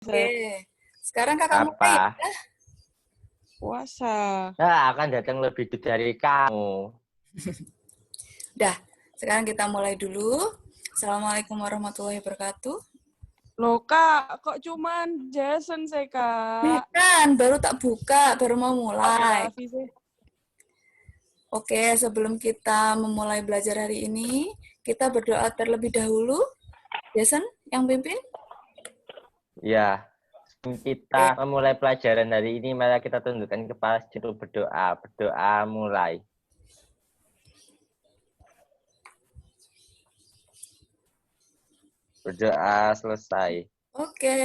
Oke, sekarang kakak mulai ya. Apa? Puasa. Nah, akan datang lebih dulu dari kamu. Dah, sekarang kita mulai dulu. Assalamualaikum warahmatullahi wabarakatuh. Loh kak, kok cuman Jason sih kak? Bukan, baru tak buka, baru mau mulai. Raffi sih. Oke, sebelum kita memulai belajar hari ini, kita berdoa terlebih dahulu. Jason, yang pimpin? Ya, kita memulai pelajaran hari ini, mari kita tundukkan kepala sedikit berdoa. Berdoa mulai. Berdoa selesai. Oke.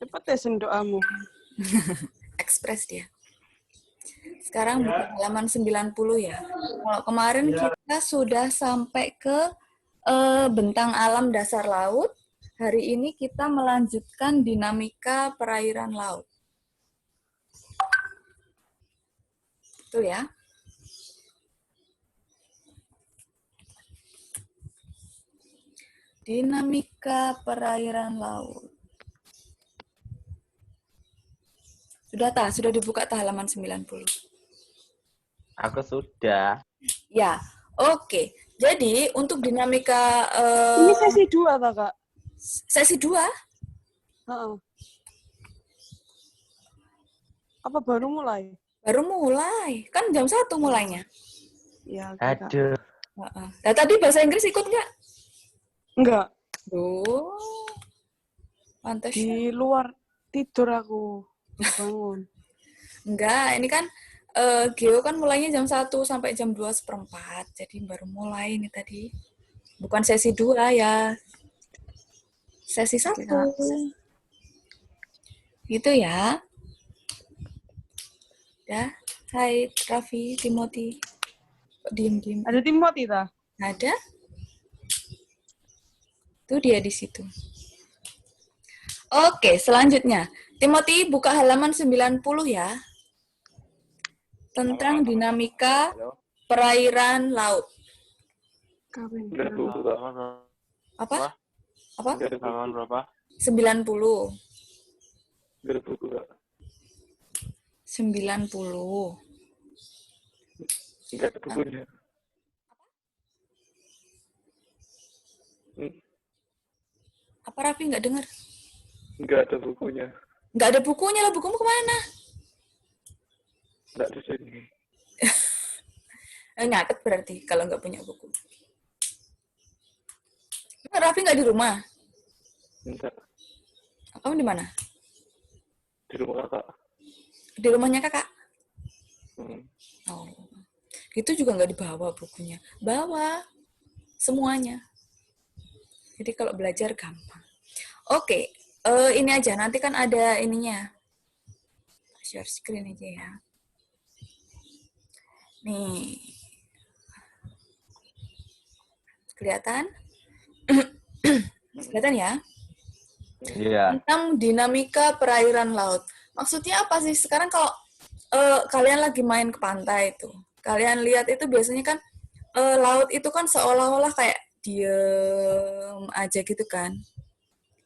Cepet ya doamu. Ekspres dia. Sekarang buka halaman 90 ya. Kalau kemarin kita sudah sampai ke bentang alam dasar laut. Hari ini kita melanjutkan dinamika perairan laut. Itu ya. Dinamika perairan laut. Sudah dibuka halaman 90. Aku sudah. Ya, oke. Jadi untuk dinamika Ini sesi 2 tak kak? Sesi 2? Apa baru mulai? Baru mulai. Kan jam 1 mulainya. Ya, Aduh. Nah, tadi bahasa Inggris ikut nggak? Enggak. Duh. Pantes. Di luar tidur aku. Bangun. Enggak, ini kan Geo kan mulainya jam 1 sampai jam 2:15. Jadi baru mulai ini tadi. Bukan sesi 2 ya. Sesi 1. Gitu ya. Ya. Hai, Raffi, Timothy. Diem-diem. Ada Timothy tak? Ada? Tuh dia di situ. Oke, selanjutnya. Timothy buka halaman 90 ya. Tentang dinamika perairan laut. Apa? Apa? Halaman berapa? 90. 90. 90. Enggak ada bukunya. Apa Raffi nggak dengar? Enggak ada bukunya. Nggak ada bukunya lah, bukumu kemana? Enggak di sini. Nyatet berarti kalau nggak punya buku. Raffi nggak di rumah? Enggak. Kamu di mana? Di rumah kakak. Di rumahnya kakak? Oh, itu juga nggak dibawa bukunya. Bawa semuanya. Jadi kalau belajar gampang. Oke, ini aja. Nanti kan ada ininya. Share screen aja ya. Nih. Kelihatan? Kelihatan ya? Iya. Tentang dinamika perairan laut. Maksudnya apa sih? Sekarang kalau kalian lagi main ke pantai itu, kalian lihat itu biasanya kan laut itu kan seolah-olah kayak diem aja gitu kan.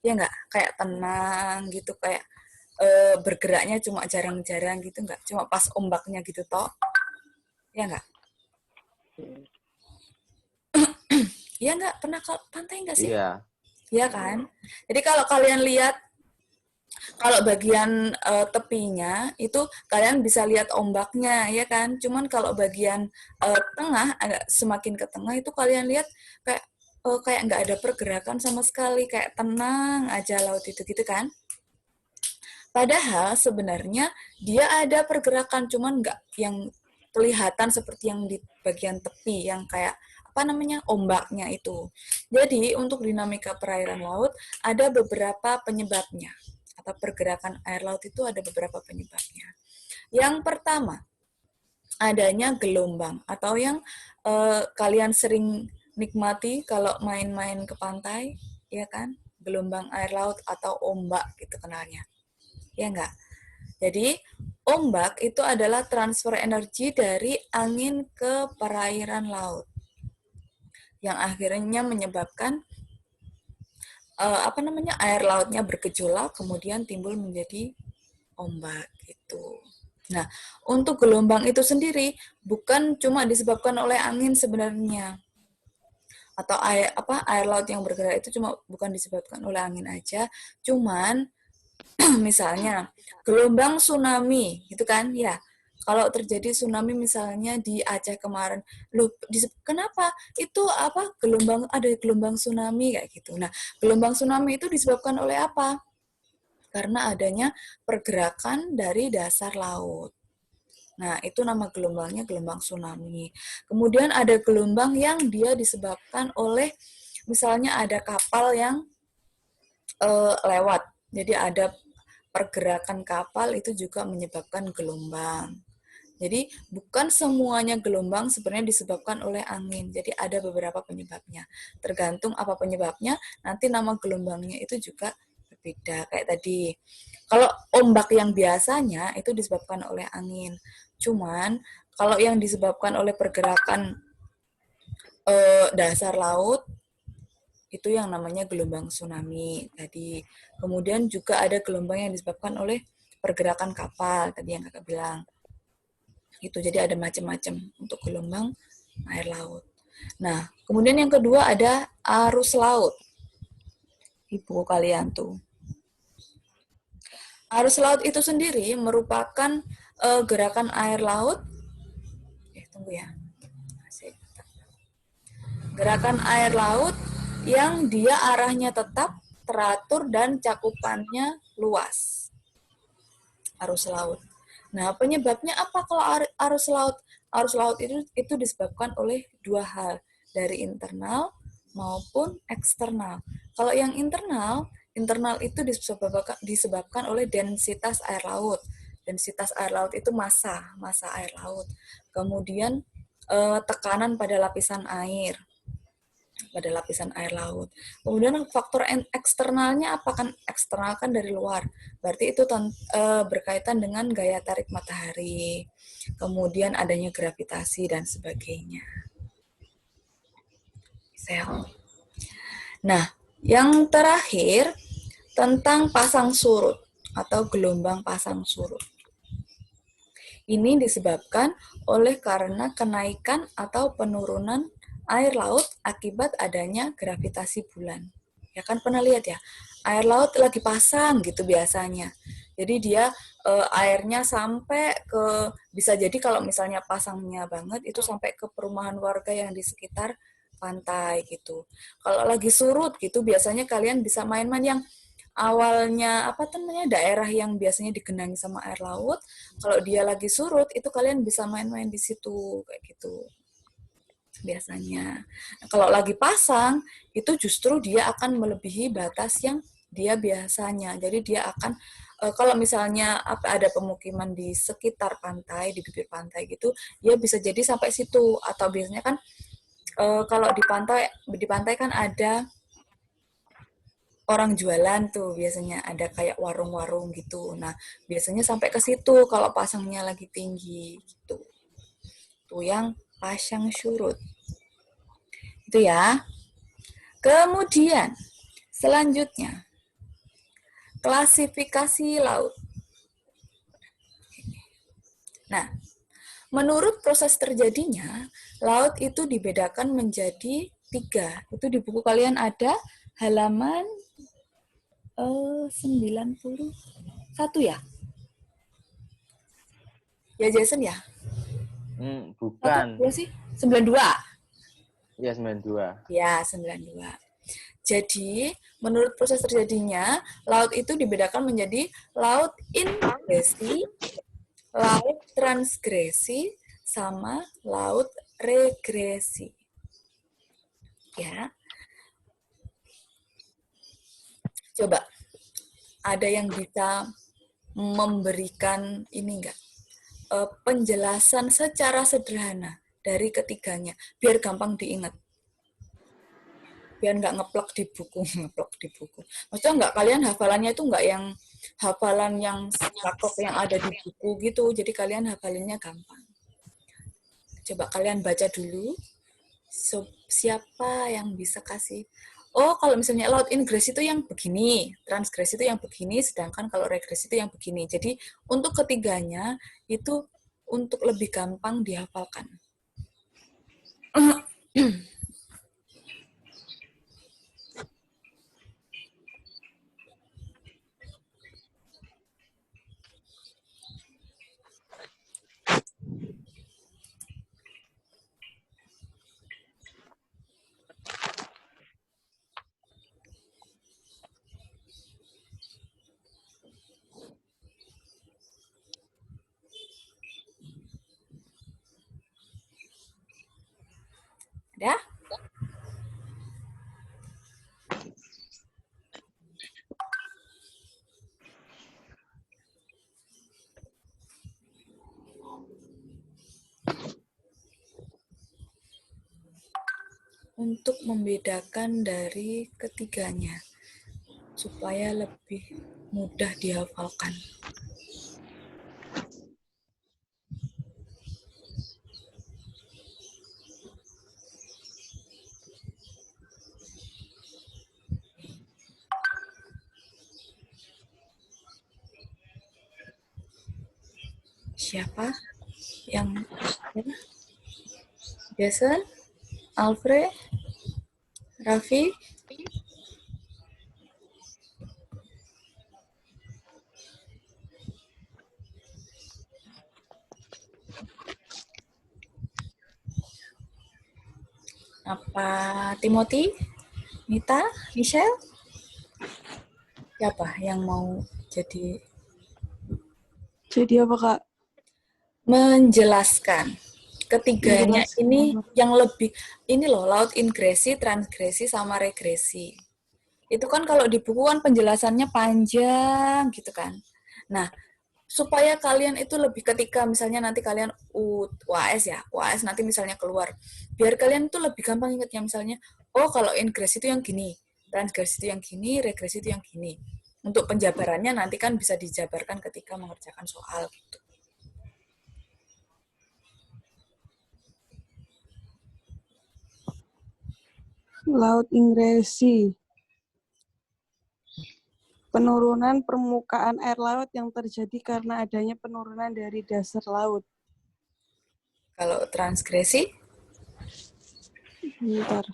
Ya nggak? Kayak tenang gitu, kayak bergeraknya cuma jarang-jarang gitu, nggak? Cuma pas ombaknya gitu toh. Ya nggak? Ya nggak? Pernah ke pantai nggak sih? Iya. Iya kan? Jadi kalau kalian lihat, kalau bagian tepinya itu kalian bisa lihat ombaknya, ya kan? Cuman kalau bagian tengah, agak semakin ke tengah itu kalian lihat kayak nggak ada pergerakan sama sekali, kayak tenang aja laut itu gitu kan? Padahal sebenarnya dia ada pergerakan, cuman nggak yang kelihatan seperti yang di bagian tepi, yang kayak apa namanya ombaknya itu. Jadi untuk dinamika perairan laut ada beberapa penyebabnya, atau pergerakan air laut itu ada beberapa penyebabnya. Yang pertama, adanya gelombang, atau yang kalian sering nikmati kalau main-main ke pantai, ya kan? Gelombang air laut atau ombak gitu kenalnya. Ya enggak? Jadi, ombak itu adalah transfer energi dari angin ke perairan laut, yang akhirnya menyebabkan air lautnya bergejolak, kemudian timbul menjadi ombak gitu. Nah, untuk gelombang itu sendiri bukan cuma disebabkan oleh angin sebenarnya, atau air laut yang bergerak itu cuma bukan disebabkan oleh angin aja, cuman misalnya gelombang tsunami gitu kan ya. Kalau terjadi tsunami misalnya di Aceh kemarin, loh kenapa itu ada gelombang tsunami kayak gitu. Nah, gelombang tsunami itu disebabkan oleh apa? Karena adanya pergerakan dari dasar laut. Nah, itu nama gelombangnya gelombang tsunami. Kemudian ada gelombang yang dia disebabkan oleh misalnya ada kapal yang lewat. Jadi ada pergerakan kapal itu juga menyebabkan gelombang. Jadi bukan semuanya gelombang sebenarnya disebabkan oleh angin. Jadi ada beberapa penyebabnya. Tergantung apa penyebabnya, nanti nama gelombangnya itu juga berbeda. Kayak tadi, kalau ombak yang biasanya itu disebabkan oleh angin. Cuman kalau yang disebabkan oleh pergerakan dasar laut, itu yang namanya gelombang tsunami tadi. Kemudian juga ada gelombang yang disebabkan oleh pergerakan kapal, tadi yang kakak bilang. Itu jadi ada macam-macam untuk gelombang air laut. Nah, kemudian yang kedua ada arus laut. Ibu kalian tuh. Arus laut itu sendiri merupakan gerakan air laut. Tunggu ya. Gerakan air laut yang dia arahnya tetap, teratur, dan cakupannya luas. Arus laut. Nah, penyebabnya apa kalau arus laut? Arus laut itu disebabkan oleh dua hal, dari internal maupun eksternal. Kalau yang internal itu disebabkan oleh densitas air laut. Densitas air laut itu massa air laut. Kemudian tekanan pada lapisan air laut. Kemudian faktor eksternalnya apa kan? Eksternal kan dari luar. Berarti itu berkaitan dengan gaya tarik matahari. Kemudian adanya gravitasi dan sebagainya. Nah, yang terakhir tentang pasang surut atau gelombang pasang surut. Ini disebabkan oleh karena kenaikan atau penurunan air laut akibat adanya gravitasi bulan. Ya kan pernah lihat ya, air laut lagi pasang gitu biasanya. Jadi dia airnya sampai ke, bisa jadi kalau misalnya pasangnya banget itu sampai ke perumahan warga yang di sekitar pantai gitu. Kalau lagi surut gitu biasanya kalian bisa main-main yang awalnya daerah yang biasanya digenangi sama air laut, kalau dia lagi surut itu kalian bisa main-main di situ kayak gitu biasanya. Nah, kalau lagi pasang itu justru dia akan melebihi batas yang dia biasanya. Jadi dia akan kalau misalnya ada pemukiman di sekitar pantai, di bibir pantai gitu, dia bisa jadi sampai situ. Atau biasanya kan kalau di pantai kan ada orang jualan tuh, biasanya ada kayak warung-warung gitu. Nah, biasanya sampai ke situ kalau pasangnya lagi tinggi gitu. Tuh yang pasang surut. Itu ya. Kemudian selanjutnya klasifikasi laut. Nah, menurut proses terjadinya, laut itu dibedakan menjadi 3. Itu di buku kalian ada halaman 91 ya? Ya Jason ya? Bukan. Satu sih? 92? Ya, 92. Ya, 92. Jadi, menurut proses terjadinya, laut itu dibedakan menjadi laut ingresi, laut transgresi, sama laut regresi. Ya. Coba, ada yang bisa memberikan ini enggak? Penjelasan secara sederhana dari ketiganya, biar gampang diingat. Biar nggak ngeplek di buku. Maksudnya nggak kalian hafalannya itu nggak yang hafalan yang saklek yang ada di buku gitu, jadi kalian hafalinnya gampang. Coba kalian baca dulu, siapa yang bisa kasih oh kalau misalnya laut ingress itu yang begini, transgress itu yang begini, sedangkan kalau regress itu yang begini. Jadi untuk ketiganya itu untuk lebih gampang dihafalkan. Ada? Untuk membedakan dari ketiganya supaya lebih mudah dihafalkan. Siapa yang Jason, Alfred, Raffi, apa Timothy, Nita, Michelle? Siapa yang mau jadi apa, Kak? menjelaskan? Ketiganya Menjelaskan ini apa? yang lebih, ini loh, laut ingresi, transgresi, sama regresi. Itu kan kalau di buku kan penjelasannya panjang gitu kan. Nah, supaya kalian itu lebih ketika misalnya nanti kalian UAS ya, UAS nanti misalnya keluar, biar kalian itu lebih gampang ingatnya misalnya, oh kalau ingresi itu yang gini, transgresi itu yang gini, regresi itu yang gini. Untuk penjabarannya nanti kan bisa dijabarkan ketika mengerjakan soal gitu. Laut ingresi. Penurunan permukaan air laut yang terjadi karena adanya penurunan dari dasar laut. Kalau transgresi, Bentar.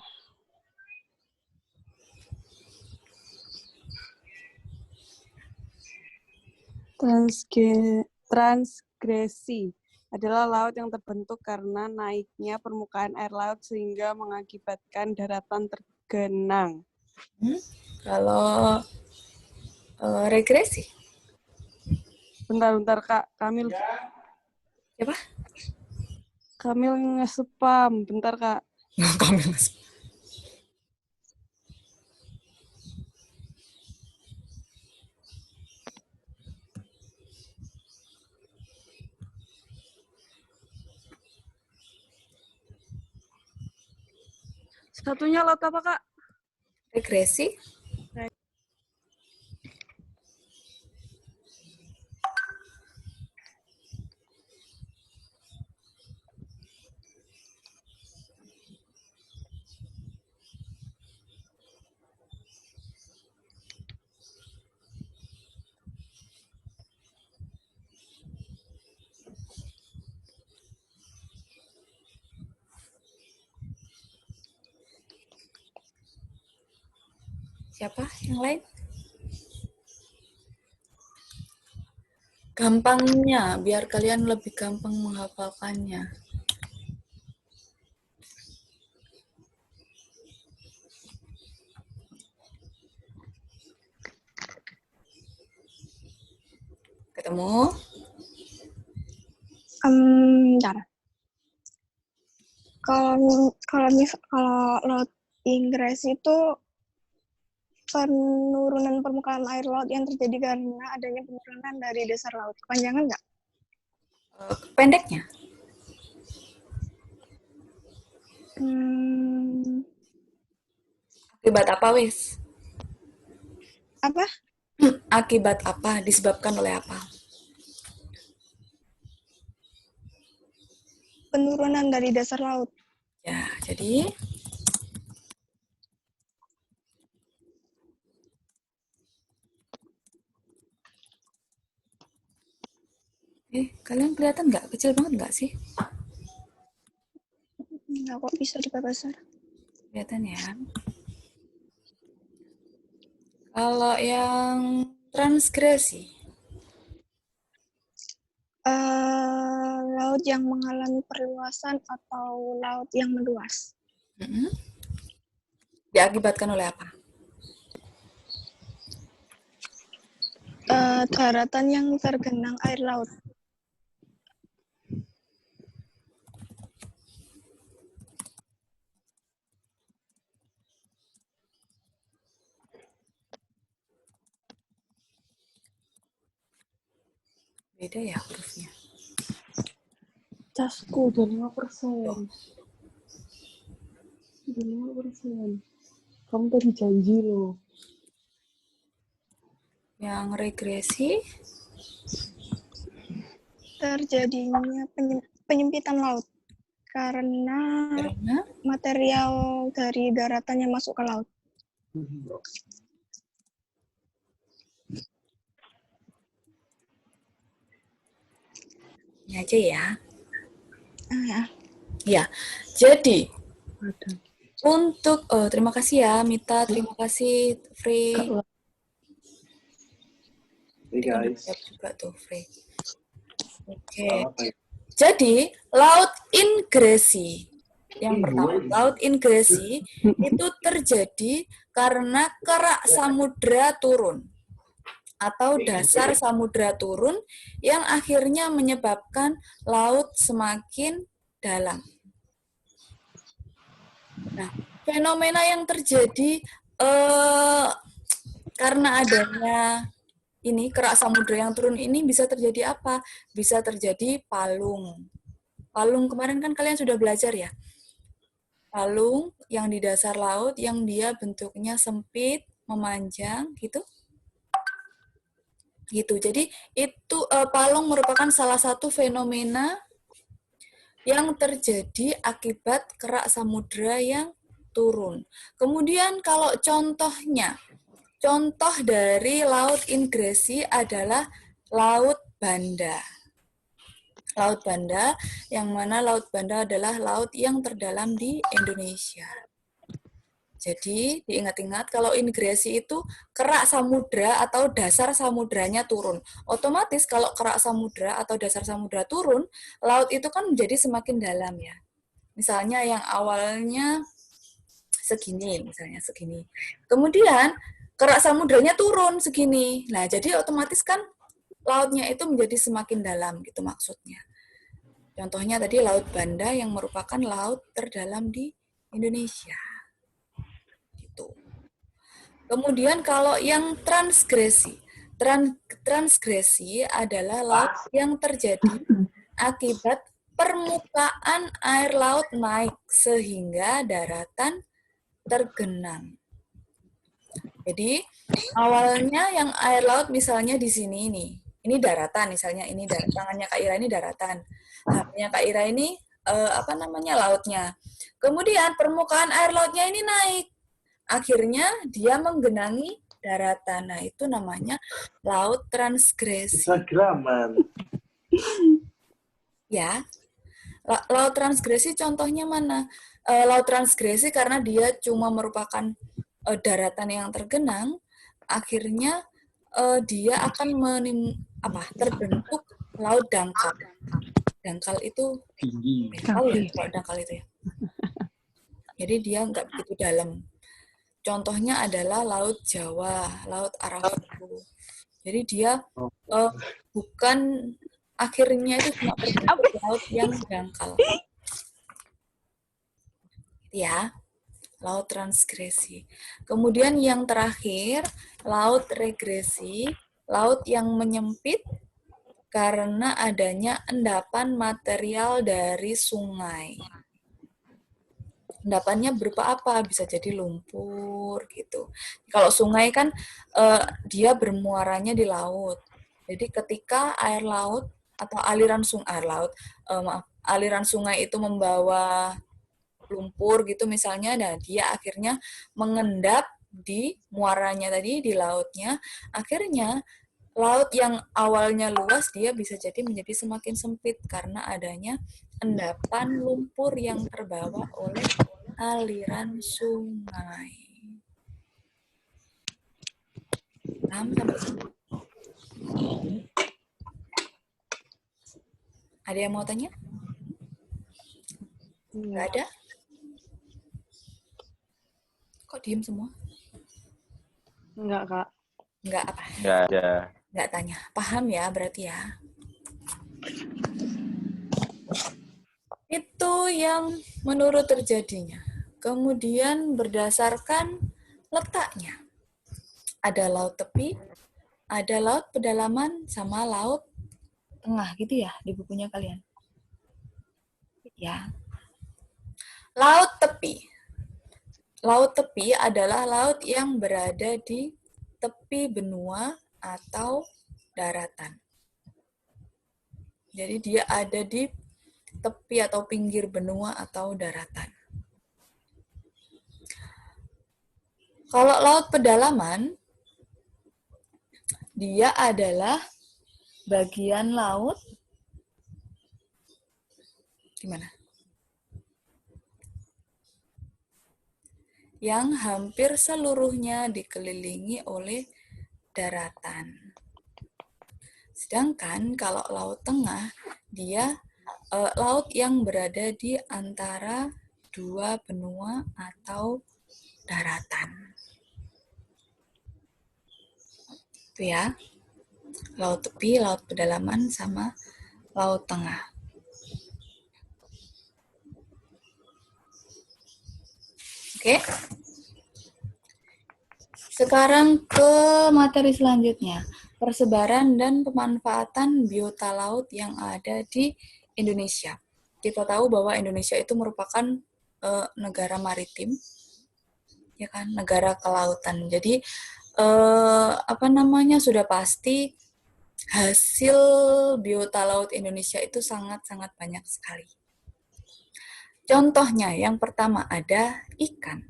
Transgresi adalah laut yang terbentuk karena naiknya permukaan air laut sehingga mengakibatkan daratan tergenang. kalau regresi, Bentar, Kak. Kamil siapa? Kamil nge-spam. Bentar, Kak. Kami Satunya laut apa, Kak? regresi, siapa yang lain? Gampangnya, biar kalian lebih gampang menghafalkannya. Ketemu? Bentar. Kalau laut Inggris itu penurunan permukaan air laut yang terjadi karena adanya penurunan dari dasar laut. Kepanjangan nggak? Pendeknya? Akibat apa, wis? Apa? Akibat apa? Disebabkan oleh apa? Penurunan dari dasar laut. Ya, jadi Kalian kelihatan nggak? Kecil banget nggak sih? Enggak kok bisa diperbesar. Kelihatan ya. Kalau yang transgresi, Laut yang mengalami perluasan atau laut yang meluas. diakibatkan oleh apa? Daratan yang tergenang air laut. Beda ya hurufnya. Casku udah 5%. Tuh. Udah 5%. Kamu tadi janji loh. Yang regresi, Terjadinya penyempitan laut karena karena material dari daratan yang masuk ke laut. ini aja ya. Ya. Ya, jadi Ada. untuk terima kasih ya Mita, terima kasih Frey. Hey guys. Juga tuh Frey. Oke. Jadi laut ingresi yang pertama, laut ingresi itu terjadi karena kerak samudra turun atau dasar samudra turun yang akhirnya menyebabkan laut semakin dalam. Nah, fenomena yang terjadi karena adanya ini kerak samudra yang turun ini bisa terjadi apa? Bisa terjadi palung. Palung kemarin kan kalian sudah belajar ya. Palung yang di dasar laut yang dia bentuknya sempit, memanjang gitu. Gitu. Jadi itu palung merupakan salah satu fenomena yang terjadi akibat kerak samudra yang turun. Kemudian kalau contohnya, contoh dari laut ingresi adalah Laut Banda. Laut Banda, yang mana Laut Banda adalah laut yang terdalam di Indonesia. Jadi diingat-ingat kalau ingresi itu kerak samudra atau dasar samudranya turun. Otomatis kalau kerak samudra atau dasar samudra turun, laut itu kan menjadi semakin dalam ya. Misalnya yang awalnya segini, misalnya segini. Kemudian kerak samudranya turun segini. Nah, jadi otomatis kan lautnya itu menjadi semakin dalam gitu maksudnya. Contohnya tadi Laut Banda yang merupakan laut terdalam di Indonesia. Gitu. Kemudian kalau yang transgresi. Transgresi adalah laut yang terjadi akibat permukaan air laut naik sehingga daratan tergenang. Jadi awalnya yang air laut misalnya di sini nih, ini daratan misalnya, ini tangannya Kak Ira ini daratan, HP-nya Kak Ira ini lautnya. Kemudian permukaan air lautnya ini naik, akhirnya dia menggenangi daratan. Nah itu namanya laut transgresi. Instagraman. Ya, laut transgresi contohnya mana? Laut transgresi karena dia cuma merupakan daratan yang tergenang, akhirnya dia akan terbentuk laut dangkal. Dangkal itu tinggi. Dangkal itu ya. Jadi dia nggak begitu dalam. Contohnya adalah Laut Jawa, Laut Arawaku. Jadi dia bukan akhirnya itu cuma berbentuk laut yang dangkal. Ya. Laut transgresi. Kemudian yang terakhir, laut regresi, laut yang menyempit karena adanya endapan material dari sungai. Endapannya berupa apa? Bisa jadi lumpur gitu. Kalau sungai kan dia bermuaranya di laut. Jadi ketika air laut atau aliran sungai itu membawa lumpur gitu misalnya, nah dia akhirnya mengendap di muaranya tadi di lautnya, akhirnya laut yang awalnya luas dia bisa jadi menjadi semakin sempit karena adanya endapan lumpur yang terbawa oleh aliran sungai. Paham sampai sini? Ada yang mau tanya? Nggak ada? Kok diem semua? Enggak, Kak. Nggak apa? Nggak ada. Nggak tanya. Paham ya berarti ya? Itu yang menurut terjadinya. Kemudian berdasarkan letaknya. Ada laut tepi, ada laut pedalaman, sama laut tengah gitu ya di bukunya kalian. Ya. Laut tepi. Laut tepi adalah laut yang berada di tepi benua atau daratan. Jadi dia ada di tepi atau pinggir benua atau daratan. Kalau laut pedalaman, dia adalah bagian laut gimana? Yang hampir seluruhnya dikelilingi oleh daratan. Sedangkan kalau laut tengah, dia laut yang berada di antara dua benua atau daratan. Itu ya. Laut tepi, laut pedalaman, sama laut tengah. Oke. Sekarang ke materi selanjutnya. Persebaran dan pemanfaatan biota laut yang ada di Indonesia. Kita tahu bahwa Indonesia itu merupakan negara maritim, ya kan, negara kelautan. Jadi sudah pasti hasil biota laut Indonesia itu sangat-sangat banyak sekali. Contohnya yang pertama ada ikan.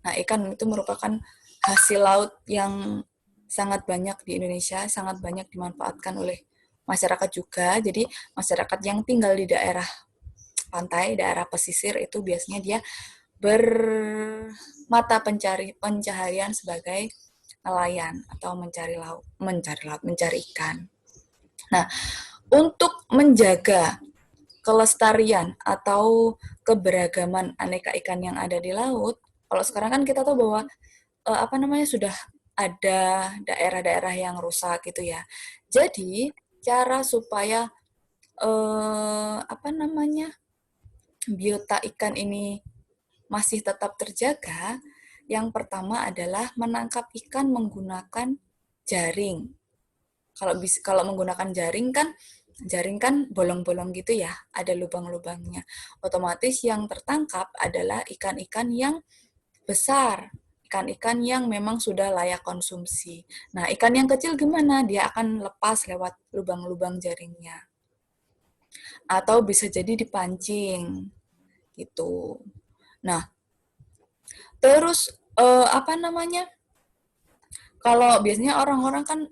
Nah, ikan itu merupakan hasil laut yang sangat banyak di Indonesia, sangat banyak dimanfaatkan oleh masyarakat juga. Jadi masyarakat yang tinggal di daerah pantai, daerah pesisir itu biasanya dia bermata pencaharian sebagai nelayan atau mencari ikan. Nah, untuk menjaga kelestarian atau keberagaman aneka ikan yang ada di laut, kalau sekarang kan kita tahu bahwa sudah ada daerah-daerah yang rusak gitu ya. Jadi cara supaya biota ikan ini masih tetap terjaga, yang pertama adalah menangkap ikan menggunakan jaring. Kalau menggunakan jaring kan bolong-bolong gitu ya, ada lubang-lubangnya. Otomatis yang tertangkap adalah ikan-ikan yang besar, ikan-ikan yang memang sudah layak konsumsi. Nah, ikan yang kecil gimana? Dia akan lepas lewat lubang-lubang jaringnya. Atau bisa jadi dipancing, gitu. Nah, terus kalau biasanya orang-orang kan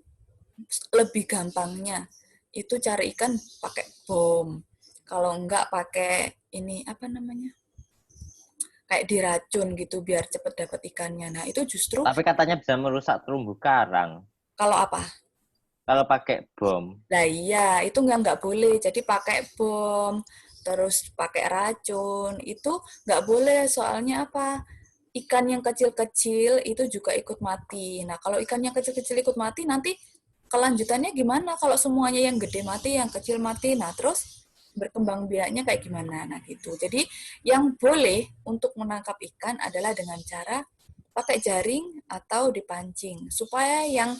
lebih gampangnya itu cari ikan pakai bom. Kalau enggak pakai ini kayak diracun gitu biar cepet dapat ikannya. Nah, itu justru Tapi katanya bisa merusak terumbu karang kalau apa? kalau pakai bom. Nah, iya, itu nggak boleh. Jadi pakai bom, terus pakai racun, itu nggak boleh. Soalnya apa? Ikan yang kecil-kecil itu juga ikut mati. Nah, kalau ikan yang kecil-kecil ikut mati, nanti kelanjutannya gimana? Kalau semuanya yang gede mati, yang kecil mati, nah terus berkembang biaknya kayak gimana? Nah, gitu. Jadi, yang boleh untuk menangkap ikan adalah dengan cara pakai jaring atau dipancing. Supaya yang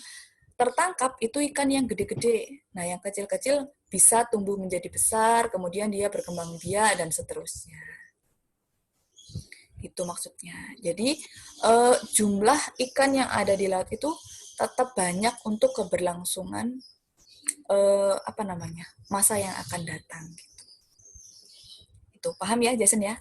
tertangkap itu ikan yang gede-gede. Nah, yang kecil-kecil bisa tumbuh menjadi besar, kemudian dia berkembang biak, dan seterusnya. Itu maksudnya. Jadi jumlah ikan yang ada di laut itu tetap banyak untuk keberlangsungan masa yang akan datang. Gitu. Itu paham ya, Jason ya?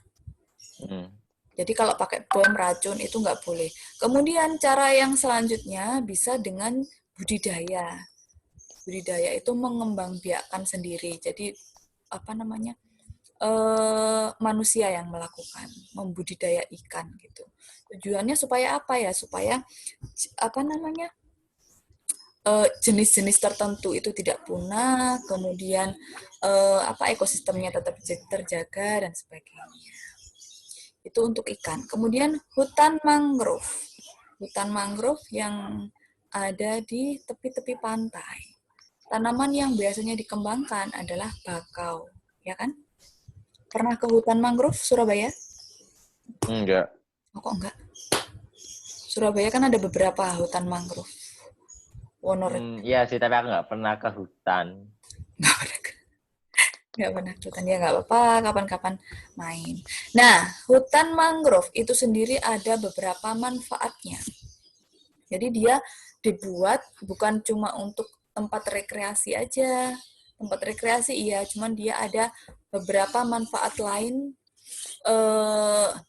Jadi kalau pakai bom racun itu nggak boleh. Kemudian cara yang selanjutnya bisa dengan budidaya. Budidaya itu mengembangbiakkan sendiri. Jadi apa namanya? Manusia yang melakukan membudidaya ikan gitu. Tujuannya supaya apa ya? Supaya apa namanya? Jenis-jenis tertentu itu tidak punah, kemudian apa ekosistemnya tetap terjaga dan sebagainya. Itu untuk ikan. Kemudian hutan mangrove. Hutan mangrove yang ada di tepi-tepi pantai. Tanaman yang biasanya dikembangkan adalah bakau, ya kan? Pernah ke hutan mangrove Surabaya? Enggak. Oh, kok enggak? Surabaya kan ada beberapa hutan mangrove. Wonorejo. Iya sih, tapi aku nggak pernah ke hutan. Nggak pernah ke hutan. Ya nggak apa-apa, kapan-kapan main. Nah, hutan mangrove itu sendiri ada beberapa manfaatnya. Jadi dia dibuat bukan cuma untuk tempat rekreasi aja. Tempat rekreasi iya, cuman dia ada beberapa manfaat lain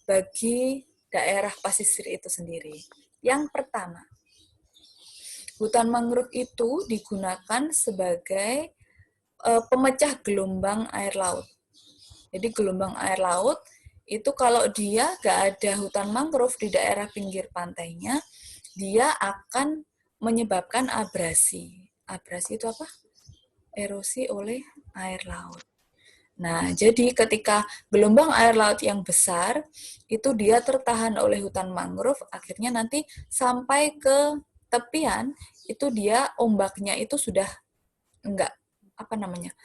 bagi daerah pesisir itu sendiri. Yang pertama, hutan mangrove itu digunakan sebagai pemecah gelombang air laut. Jadi gelombang air laut itu kalau dia nggak ada hutan mangrove di daerah pinggir pantainya, dia akan menyebabkan abrasi. Abrasi itu apa? Erosi oleh air laut. Nah, jadi ketika gelombang air laut yang besar, itu dia tertahan oleh hutan mangrove, akhirnya nanti sampai ke tepian, itu dia ombaknya itu sudah enggak, apa namanya,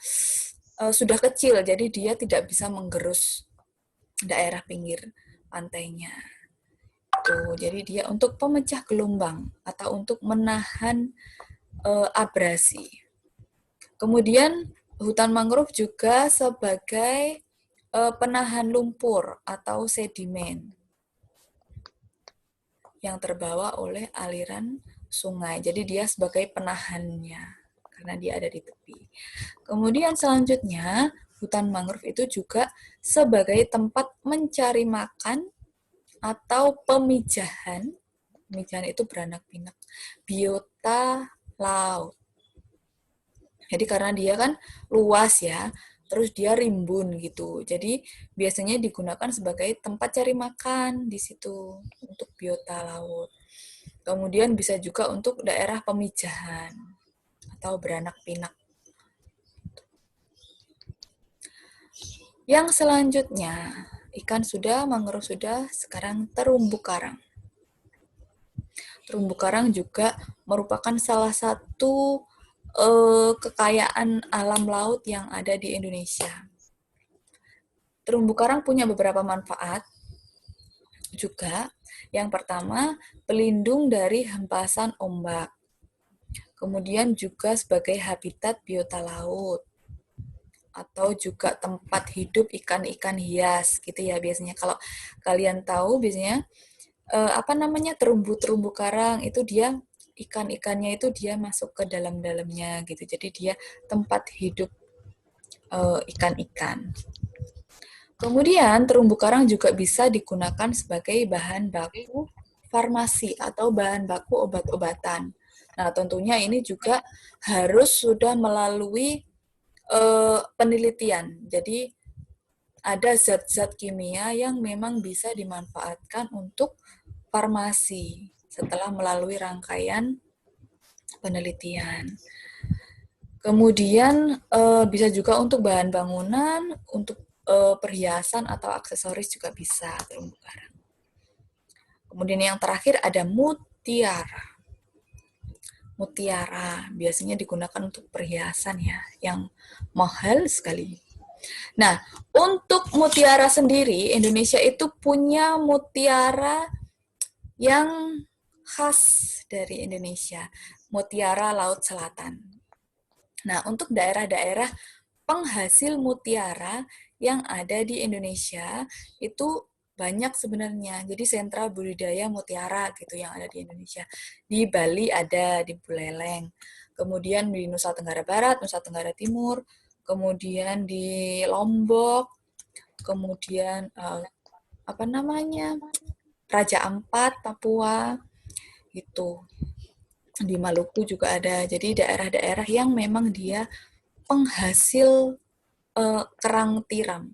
sudah kecil, jadi dia tidak bisa menggerus daerah pinggir pantainya. Tuh, jadi dia untuk pemecah gelombang atau untuk menahan abrasi. Kemudian hutan mangrove juga sebagai penahan lumpur atau sedimen yang terbawa oleh aliran sungai. Jadi dia sebagai penahannya karena dia ada di tepi. Kemudian selanjutnya hutan mangrove itu juga sebagai tempat mencari makan atau pemijahan. Pemijahan itu beranak pinak biota laut. Jadi karena dia kan luas ya, terus dia rimbun gitu. Jadi biasanya digunakan sebagai tempat cari makan di situ untuk biota laut. Kemudian bisa juga untuk daerah pemijahan atau beranak pinak. Yang selanjutnya, ikan sudah, mangrove sudah, sekarang terumbu karang. Terumbu karang juga merupakan salah satu kekayaan alam laut yang ada di Indonesia. Terumbu karang punya beberapa manfaat juga. Yang pertama, pelindung dari hempasan ombak. Kemudian juga sebagai habitat biota laut. Atau juga tempat hidup ikan-ikan hias gitu ya biasanya. Kalau kalian tahu biasanya terumbu-terumbu karang itu dia ikan-ikannya itu dia masuk ke dalam-dalamnya gitu. Jadi dia tempat hidup ikan-ikan. Kemudian terumbu karang juga bisa digunakan sebagai bahan baku farmasi atau bahan baku obat-obatan. Nah, tentunya ini juga harus sudah melalui penelitian. Jadi ada zat-zat kimia yang memang bisa dimanfaatkan untuk farmasi setelah melalui rangkaian penelitian. Kemudian bisa juga untuk bahan bangunan, untuk perhiasan atau aksesoris juga bisa terumbu karang. Kemudian yang terakhir ada mutiara. Mutiara biasanya digunakan untuk perhiasan ya, yang mahal sekali. Nah, untuk mutiara sendiri, Indonesia itu punya mutiara yang khas dari Indonesia, mutiara Laut Selatan. Nah, untuk daerah-daerah penghasil mutiara yang ada di Indonesia itu banyak sebenarnya. Jadi sentra budidaya mutiara gitu yang ada di Indonesia. Di Bali ada, di Buleleng. Kemudian di Nusa Tenggara Barat, Nusa Tenggara Timur, kemudian di Lombok, kemudian Raja Ampat, Papua, gitu. di Maluku juga ada. Jadi daerah-daerah yang memang dia penghasil kerang tiram.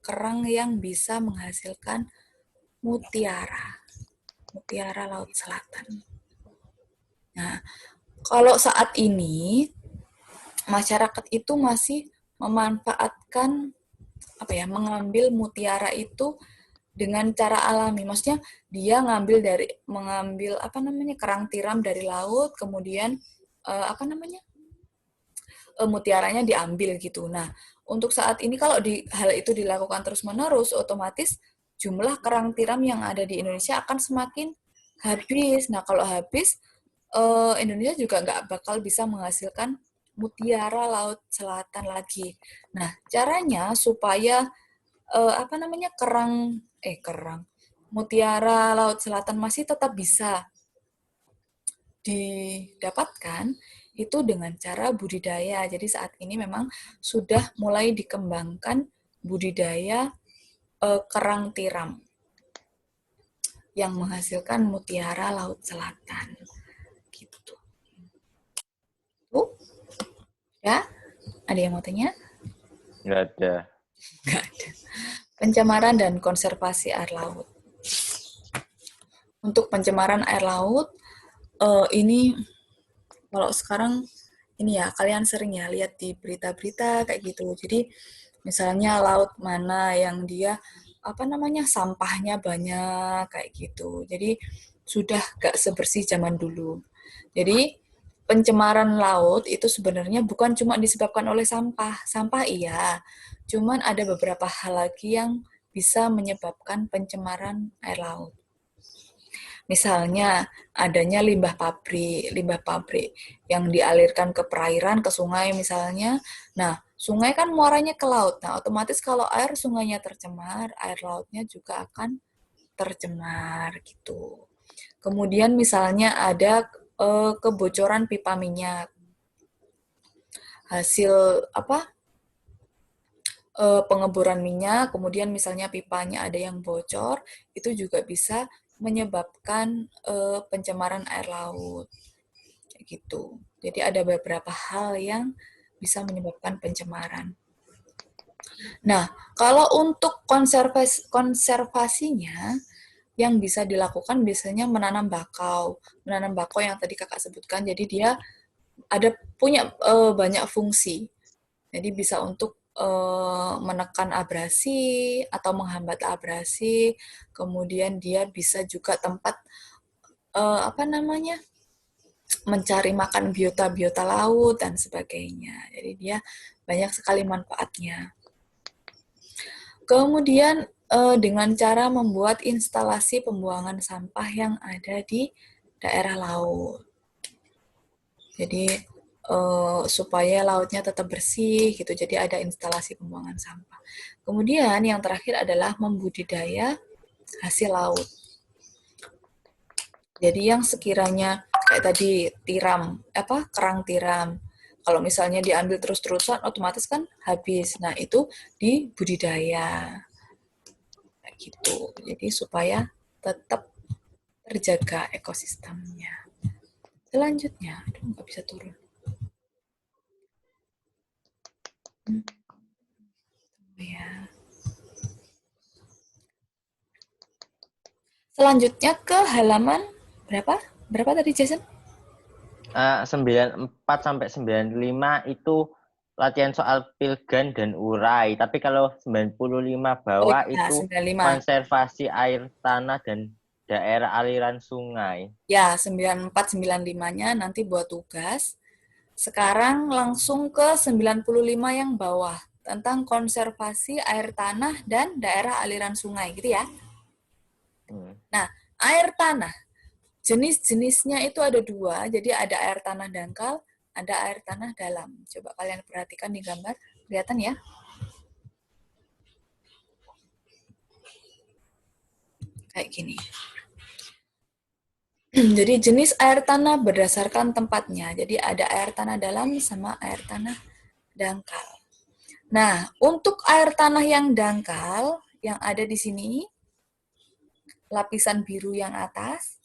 Kerang yang bisa menghasilkan mutiara. Mutiara Laut Selatan. Nah, kalau saat ini masyarakat itu masih memanfaatkan mengambil mutiara itu dengan cara alami. Maksudnya dia mengambil kerang tiram dari laut, kemudian mutiaranya diambil gitu. Nah, untuk saat ini kalau hal itu dilakukan terus-menerus, otomatis jumlah kerang tiram yang ada di Indonesia akan semakin habis. Nah, kalau habis, Indonesia juga nggak bakal bisa menghasilkan mutiara Laut Selatan lagi. Nah, caranya supaya mutiara Laut Selatan masih tetap bisa didapatkan itu dengan cara budidaya. Jadi saat ini memang sudah mulai dikembangkan budidaya kerang tiram yang menghasilkan mutiara Laut Selatan. Gitu. Ya, ada yang mau tanya? Nggak ada. Nggak ada. Pencemaran dan konservasi air laut. Untuk pencemaran air laut, ini kalau sekarang ini ya kalian sering ya lihat di berita-berita kayak gitu. Jadi misalnya laut mana yang dia sampahnya banyak kayak gitu. Jadi sudah gak sebersih zaman dulu. Jadi pencemaran laut itu sebenarnya bukan cuma disebabkan oleh sampah. Sampah iya, cuman ada beberapa hal lagi yang bisa menyebabkan pencemaran air laut. Misalnya adanya limbah pabrik yang dialirkan ke perairan, ke sungai misalnya. Nah, sungai kan muaranya ke laut. Nah, otomatis kalau air sungainya tercemar, air lautnya juga akan tercemar gitu. Kemudian misalnya ada kebocoran pipa minyak. Hasil pengeboran minyak, kemudian misalnya pipanya ada yang bocor, itu juga bisa menyebabkan pencemaran air laut. Kayak gitu. Jadi ada beberapa hal yang bisa menyebabkan pencemaran. Nah, kalau untuk konservasinya, yang bisa dilakukan biasanya menanam bakau. Menanam bakau yang tadi kakak sebutkan, jadi dia punya banyak fungsi. Jadi bisa untuk menekan abrasi atau menghambat abrasi, kemudian dia bisa juga tempat mencari makan biota-biota laut dan sebagainya. Jadi dia banyak sekali manfaatnya. Kemudian dengan cara membuat instalasi pembuangan sampah yang ada di daerah laut. Jadi supaya lautnya tetap bersih gitu. Jadi ada instalasi pembuangan sampah. Kemudian yang terakhir adalah membudidaya hasil laut. Jadi yang sekiranya kayak tadi kerang tiram. Kalau misalnya diambil terus-terusan otomatis kan habis. Nah, itu dibudidaya. Kayak gitu. Jadi supaya tetap terjaga ekosistemnya. Selanjutnya, aduh nggak bisa turun. Ya. Selanjutnya ke halaman berapa? Berapa tadi Jason? 94 sampai 95 itu latihan soal pilgan dan urai. Tapi kalau 95 bawah itu 95. konservasi air tanah dan daerah aliran sungai. Ya, 94 95-nya nanti buat tugas. Sekarang langsung ke 95 yang bawah tentang konservasi air tanah dan daerah aliran sungai gitu ya. Nah, air tanah. Jenis-jenisnya itu ada 2, jadi ada air tanah dangkal, ada air tanah dalam. Coba kalian perhatikan di gambar, kelihatan ya? Kayak gini. Jadi jenis air tanah berdasarkan tempatnya. Jadi ada air tanah dalam sama air tanah dangkal. Nah, untuk air tanah yang dangkal, yang ada di sini, lapisan biru yang atas,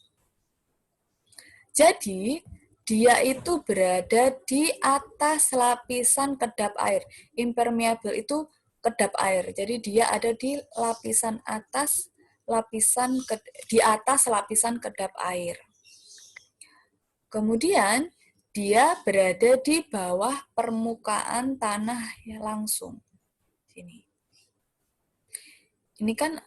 jadi dia itu berada di atas lapisan kedap air. Impermeable itu kedap air. Jadi dia ada di lapisan atas, di atas lapisan kedap air. Kemudian dia berada di bawah permukaan tanah langsung. Sini. Ini kan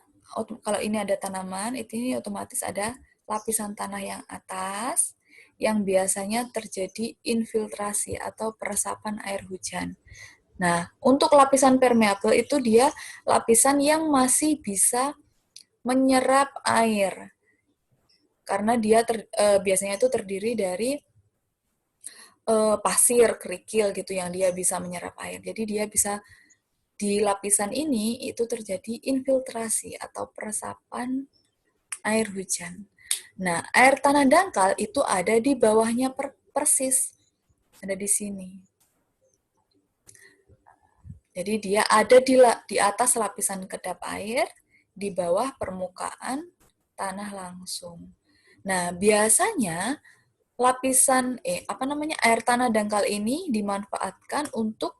kalau ini ada tanaman, ini otomatis ada lapisan tanah yang atas yang biasanya terjadi infiltrasi atau peresapan air hujan. Nah, untuk lapisan permeable itu dia lapisan yang masih bisa menyerap air. Karena dia biasanya itu terdiri dari pasir, kerikil gitu yang dia bisa menyerap air. Jadi dia bisa di lapisan ini itu terjadi infiltrasi atau peresapan air hujan. Nah, air tanah dangkal itu ada di bawahnya persis. Ada di sini. Jadi dia ada di atas lapisan kedap air, di bawah permukaan tanah langsung. Nah, biasanya lapisan air tanah dangkal ini dimanfaatkan untuk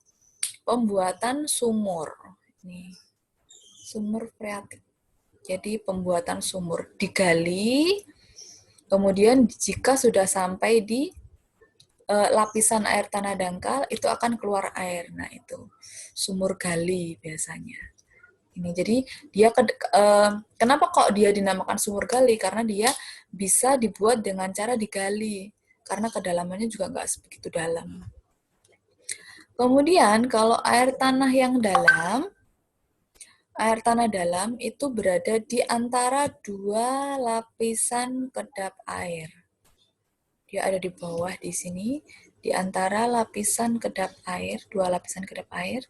pembuatan sumur. Nih, sumur freatik. Jadi pembuatan sumur digali, kemudian jika sudah sampai di lapisan air tanah dangkal, itu akan keluar air. Nah, itu sumur gali biasanya. Ini jadi dia kenapa kok dia dinamakan sumur gali? Karena dia bisa dibuat dengan cara digali, karena kedalamannya juga nggak sebegitu dalam. Kemudian kalau air tanah dalam itu berada di antara dua lapisan kedap air. Dia ada di bawah di sini, di antara lapisan kedap air, dua lapisan kedap air.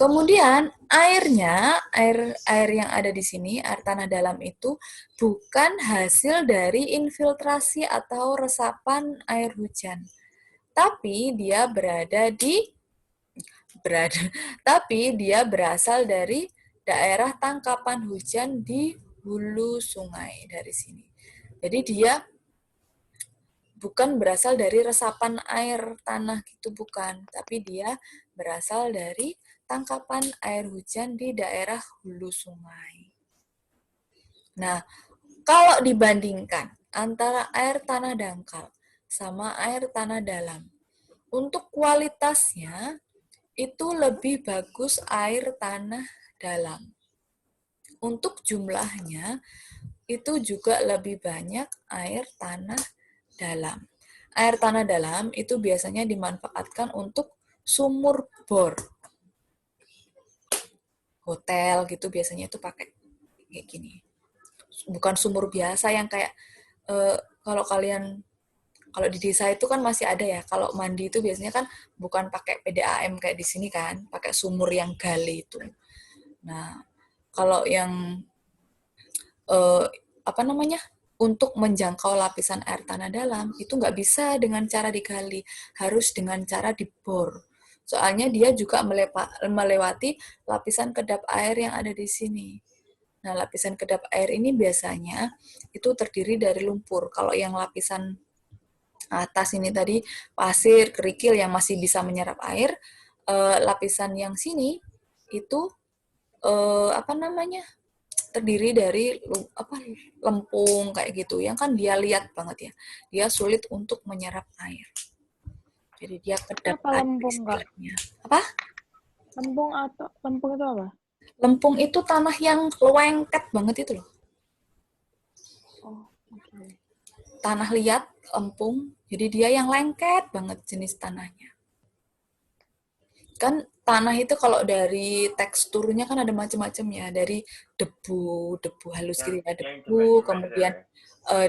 Kemudian air yang ada di sini, air tanah dalam itu bukan hasil dari infiltrasi atau resapan air hujan. Tapi dia berasal dari daerah tangkapan hujan di hulu sungai dari sini. Jadi dia bukan berasal dari resapan air tanah gitu, bukan, tapi dia berasal dari tangkapan air hujan di daerah hulu sungai. Nah, kalau dibandingkan antara air tanah dangkal sama air tanah dalam, untuk kualitasnya itu lebih bagus air tanah dalam. Untuk jumlahnya itu juga lebih banyak air tanah dalam. Air tanah dalam itu biasanya dimanfaatkan untuk sumur bor. Hotel gitu biasanya itu pakai kayak gini. Bukan sumur biasa yang kayak kalau di desa itu kan masih ada ya, kalau mandi itu biasanya kan bukan pakai PDAM kayak di sini kan, pakai sumur yang gali itu. Nah, kalau yang untuk menjangkau lapisan air tanah dalam itu nggak bisa dengan cara digali, harus dengan cara dibor. Soalnya dia juga melewati lapisan kedap air yang ada di sini. Nah, lapisan kedap air ini biasanya itu terdiri dari lumpur. Kalau yang lapisan atas ini tadi pasir, kerikil yang masih bisa menyerap air, lapisan yang sini itu terdiri dari lempung kayak gitu, yang kan dia lihat banget ya, dia sulit untuk menyerap air. Jadi dia kedap air istilahnya. Apa? Lempung itu apa? Lempung itu tanah yang lengket banget itu loh. Oh, okay. Tanah liat, lempung, jadi dia yang lengket banget jenis tanahnya. Kan tanah itu kalau dari teksturnya kan ada macam-macam ya, dari debu halus gitu ya, debu, kemudian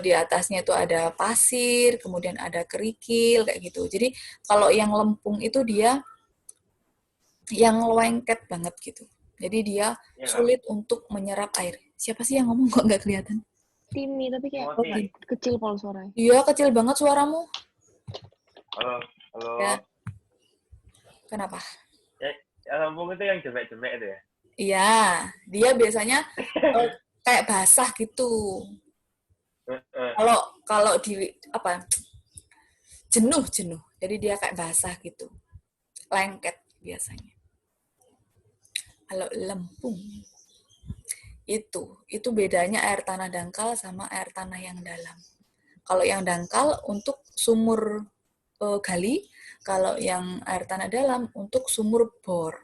di atasnya itu ada pasir, kemudian ada kerikil kayak gitu. Jadi kalau yang lempung itu dia yang lengket banget gitu. Jadi dia sulit untuk menyerap air. Siapa sih yang ngomong kok nggak kelihatan? Timi, tapi kayak kecil kalau suaranya. Iya, kecil banget suaramu. Halo. Ya. Kenapa? Lempung itu yang jemek-jemek itu ya? Iya, dia biasanya kayak basah gitu. Kalau di jenuh. Jadi dia kayak basah gitu. Lengket biasanya. Kalau lempung itu bedanya air tanah dangkal sama air tanah yang dalam. Kalau yang dangkal untuk sumur gali, kalau yang air tanah dalam untuk sumur bor.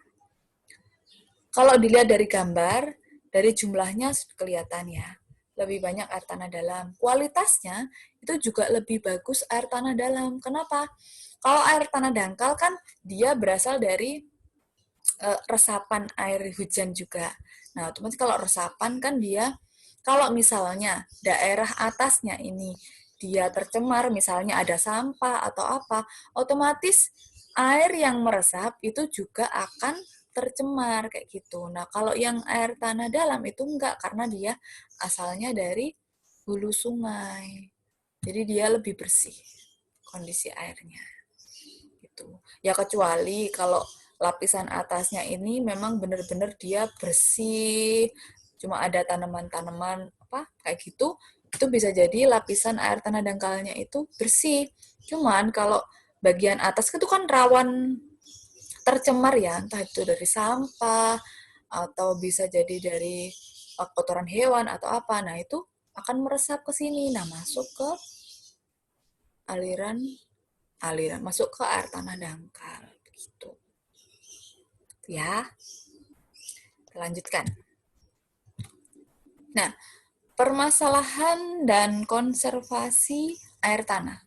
Kalau dilihat dari gambar, dari jumlahnya kelihatan ya, lebih banyak air tanah dalam. Kualitasnya itu juga lebih bagus air tanah dalam. Kenapa? Kalau air tanah dangkal kan dia berasal dari resapan air hujan juga. Nah, otomatis kalau resapan kan dia, kalau misalnya daerah atasnya ini dia tercemar, misalnya ada sampah atau apa, otomatis air yang meresap itu juga akan tercemar kayak gitu. Nah, kalau yang air tanah dalam itu enggak, karena dia asalnya dari hulu sungai. Jadi dia lebih bersih kondisi airnya. Gitu. Ya kecuali kalau lapisan atasnya ini memang benar-benar dia bersih, cuma ada tanaman-tanaman apa kayak gitu, itu bisa jadi lapisan air tanah dangkalnya itu bersih. Cuman kalau bagian atas itu kan rawan tercemar ya, entah itu dari sampah atau bisa jadi dari kotoran hewan atau apa. Nah, itu akan meresap ke sini. Nah, masuk ke aliran masuk ke air tanah dangkal gitu. Ya. Kita lanjutkan. Nah, permasalahan dan konservasi air tanah.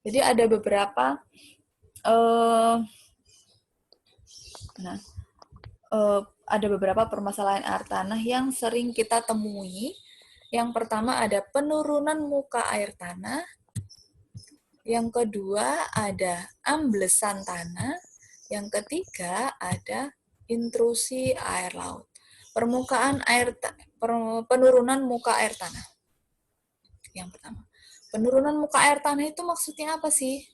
Jadi ada beberapa ada beberapa permasalahan air tanah yang sering kita temui. Yang pertama ada penurunan muka air tanah. Yang kedua ada amblesan tanah. Yang ketiga ada intrusi air laut. Penurunan muka air tanah. Yang pertama. Penurunan muka air tanah itu maksudnya apa sih?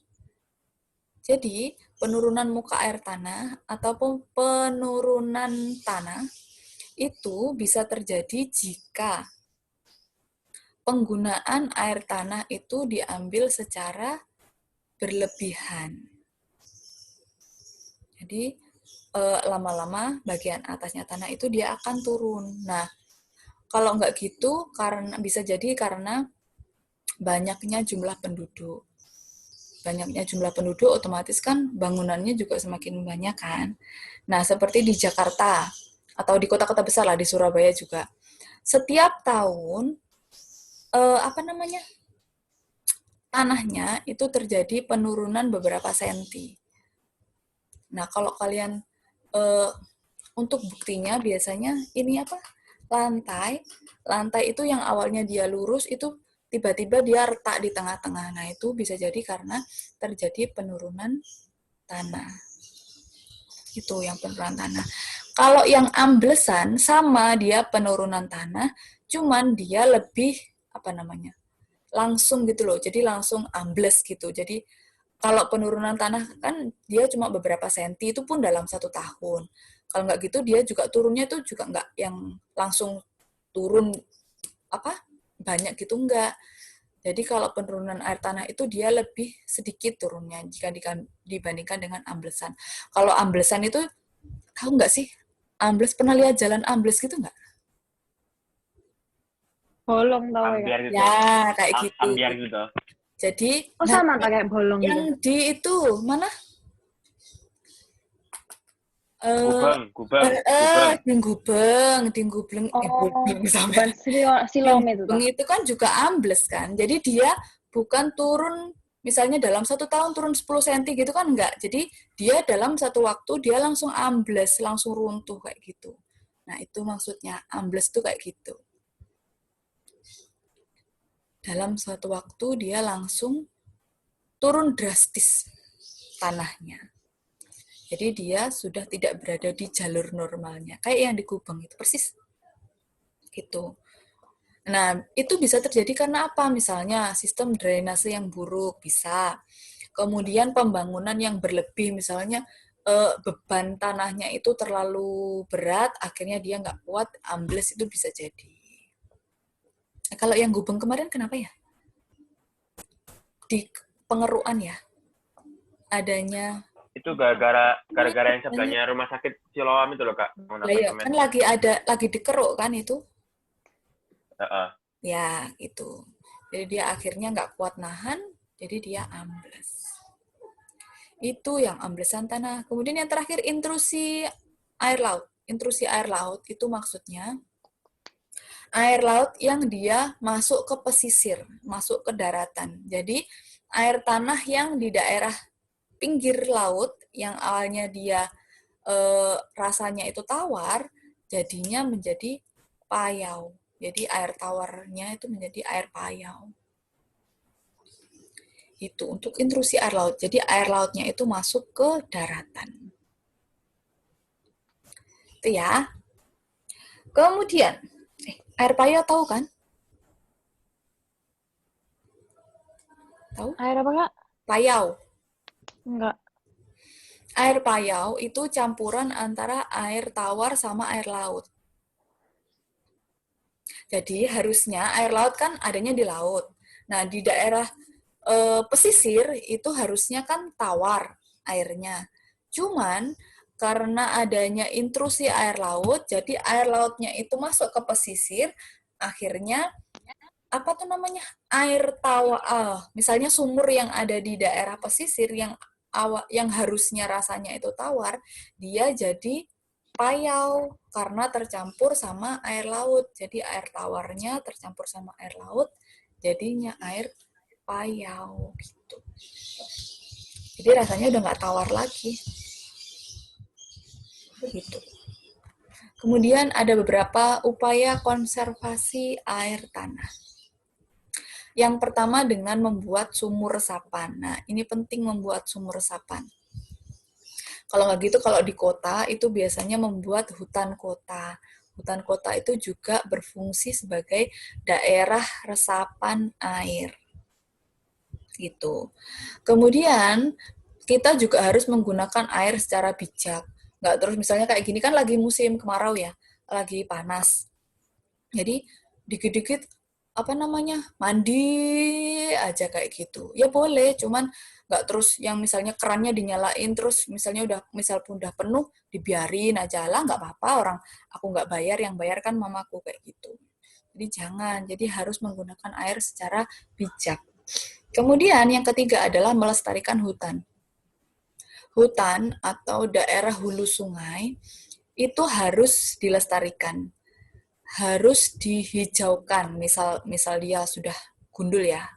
Jadi, penurunan muka air tanah ataupun penurunan tanah itu bisa terjadi jika penggunaan air tanah itu diambil secara berlebihan. Jadi, lama-lama bagian atasnya tanah itu dia akan turun. Nah, kalau nggak gitu, bisa jadi karena banyaknya jumlah penduduk. Banyaknya jumlah penduduk, otomatis kan bangunannya juga semakin banyak kan. Nah, seperti di Jakarta, atau di kota-kota besar lah, di Surabaya juga. Setiap tahun, tanahnya itu terjadi penurunan beberapa senti. Nah, kalau kalian, untuk buktinya biasanya ini lantai itu yang awalnya dia lurus, itu tiba-tiba dia retak di tengah-tengah. Nah, itu bisa jadi karena terjadi penurunan tanah. Itu yang penurunan tanah. Kalau yang amblesan, sama dia penurunan tanah, cuman dia lebih, langsung gitu loh. Jadi langsung ambles gitu. Jadi kalau penurunan tanah kan dia cuma beberapa senti, itu pun dalam 1 tahun. Kalau nggak gitu, dia juga turunnya tuh juga nggak yang langsung turun banyak gitu, enggak. Jadi kalau penurunan air tanah itu dia lebih sedikit turunnya jika dibandingkan dengan amblesan. Kalau amblesan itu, tahu nggak sih? Ambles, pernah lihat jalan ambles gitu nggak? Bolong tau ya. Ambiar gitu. Ya, kayak gitu. Ambiar gitu. Jadi, Oh sama kayak bolong yang gitu. di itu, mana? Gubeng. Dinggubeng, Oh, sampai. bukan silom itu Dinggubeng toh. itu kan juga ambles kan. Jadi dia bukan turun, misalnya dalam 1 tahun turun 10 cm gitu kan, enggak. Jadi dia dalam satu waktu dia langsung ambles, langsung runtuh kayak gitu. Nah, itu maksudnya ambles tuh kayak gitu. Dalam suatu waktu dia langsung turun drastis tanahnya. Jadi dia sudah tidak berada di jalur normalnya. Kayak yang di Gubeng itu persis. Gitu. Nah, itu bisa terjadi karena apa? Misalnya sistem drainase yang buruk, bisa. Kemudian pembangunan yang berlebih, misalnya beban tanahnya itu terlalu berat, akhirnya dia nggak kuat, ambles, itu bisa jadi. Nah, kalau yang Gubeng kemarin kenapa ya? pengeruan ya. Adanya Itu gara-gara yang sebelahnya rumah sakit Siloam itu loh, Kak. Bangun lah ya, apartemen. kan lagi dikeruk kan itu. Heeh. Ya, itu. Jadi dia akhirnya nggak kuat nahan, jadi dia ambles. Itu yang amblesan tanah. Kemudian yang terakhir intrusi air laut. Intrusi air laut itu maksudnya air laut yang dia masuk ke pesisir, masuk ke daratan. Jadi air tanah yang di daerah pinggir laut yang awalnya dia rasanya itu tawar, jadinya menjadi payau. Jadi air tawarnya itu menjadi air payau. Itu untuk intrusi air laut. Jadi air lautnya itu masuk ke daratan. Itu ya. Kemudian, air payau tahu kan? Tahu? Air apa, Kak? Payau. Enggak. Air payau itu campuran antara air tawar sama air laut. Jadi harusnya air laut kan adanya di laut. Nah, di daerah pesisir itu harusnya kan tawar airnya. Cuman karena adanya intrusi air laut, jadi air lautnya itu masuk ke pesisir, akhirnya apa tuh namanya? Air tawar. Misalnya sumur yang ada di daerah pesisir yang harusnya rasanya itu tawar, dia jadi payau karena tercampur sama air laut. Jadi air tawarnya tercampur sama air laut, jadinya air payau gitu. Jadi rasanya udah nggak tawar lagi. Begitu. Kemudian ada beberapa upaya konservasi air tanah. Yang pertama dengan membuat sumur resapan. Nah, ini penting membuat sumur resapan. Kalau nggak gitu, kalau di kota itu biasanya membuat hutan kota. Hutan kota itu juga berfungsi sebagai daerah resapan air. Gitu. Kemudian, kita juga harus menggunakan air secara bijak. Nggak terus misalnya kayak gini kan lagi musim kemarau ya, lagi panas. Jadi, dikit-dikit mandi aja kayak gitu. Ya boleh, cuman nggak terus yang misalnya kerannya dinyalain terus misalnya misal pun udah penuh dibiarin aja lah, nggak apa-apa, orang aku nggak bayar, yang bayar kan mamaku kayak gitu. Jadi jangan, jadi harus menggunakan air secara bijak. Kemudian yang ketiga adalah melestarikan hutan. Hutan atau daerah hulu sungai itu harus dilestarikan. Harus dihijaukan, misal dia sudah gundul ya,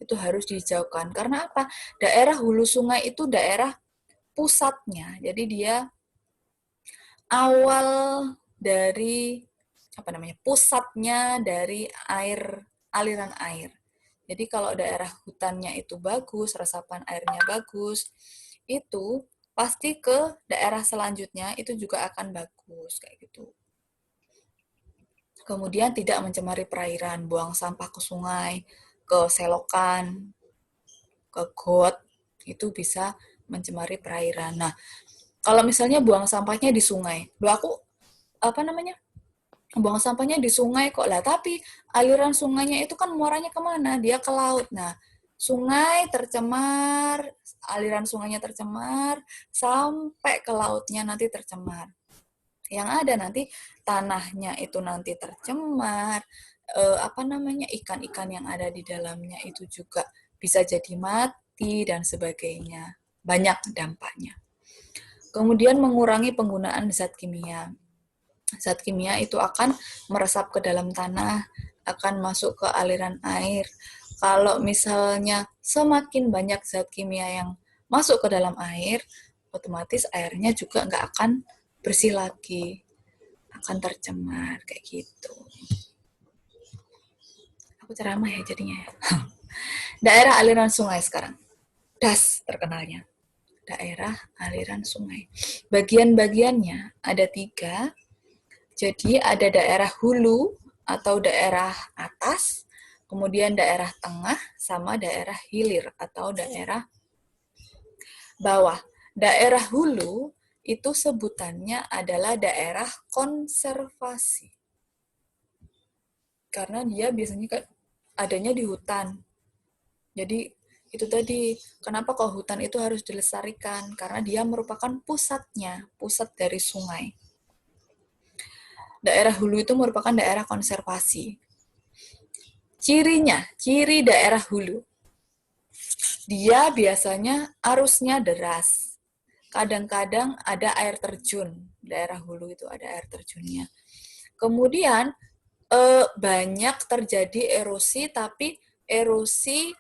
itu harus dihijaukan. Karena apa? Daerah hulu sungai itu daerah pusatnya, jadi dia awal dari pusatnya dari aliran air. Jadi kalau daerah hutannya itu bagus, resapan airnya bagus, itu pasti ke daerah selanjutnya itu juga akan bagus kayak gitu. Kemudian tidak mencemari perairan, buang sampah ke sungai, ke selokan, ke got, itu bisa mencemari perairan. Nah, kalau misalnya buang sampahnya di sungai, buang sampahnya di sungai kok lah, tapi aliran sungainya itu kan muaranya kemana? Dia ke laut. Nah, sungai tercemar, aliran sungainya tercemar, sampai ke lautnya nanti tercemar. Yang ada nanti tanahnya itu nanti tercemar, ikan-ikan yang ada di dalamnya itu juga bisa jadi mati dan sebagainya. Banyak dampaknya. Kemudian mengurangi penggunaan zat kimia. Zat kimia itu akan meresap ke dalam tanah, akan masuk ke aliran air. Kalau misalnya semakin banyak zat kimia yang masuk ke dalam air, otomatis airnya juga nggak akan bersih lagi, akan tercemar kayak gitu. Aku ceramah ya jadinya. Daerah aliran sungai sekarang. DAS terkenalnya. Daerah aliran sungai. Bagian-bagiannya ada 3. Jadi ada daerah hulu atau daerah atas, kemudian daerah tengah, sama daerah hilir atau daerah bawah. Daerah hulu itu sebutannya adalah daerah konservasi. Karena dia biasanya adanya di hutan. Jadi itu tadi, kenapa kok hutan itu harus dilestarikan? Karena dia merupakan pusat dari sungai. Daerah hulu itu merupakan daerah konservasi. Ciri daerah hulu. Dia biasanya arusnya deras. Kadang-kadang ada air terjun. Daerah hulu itu ada air terjunnya. Kemudian banyak terjadi erosi, tapi erosi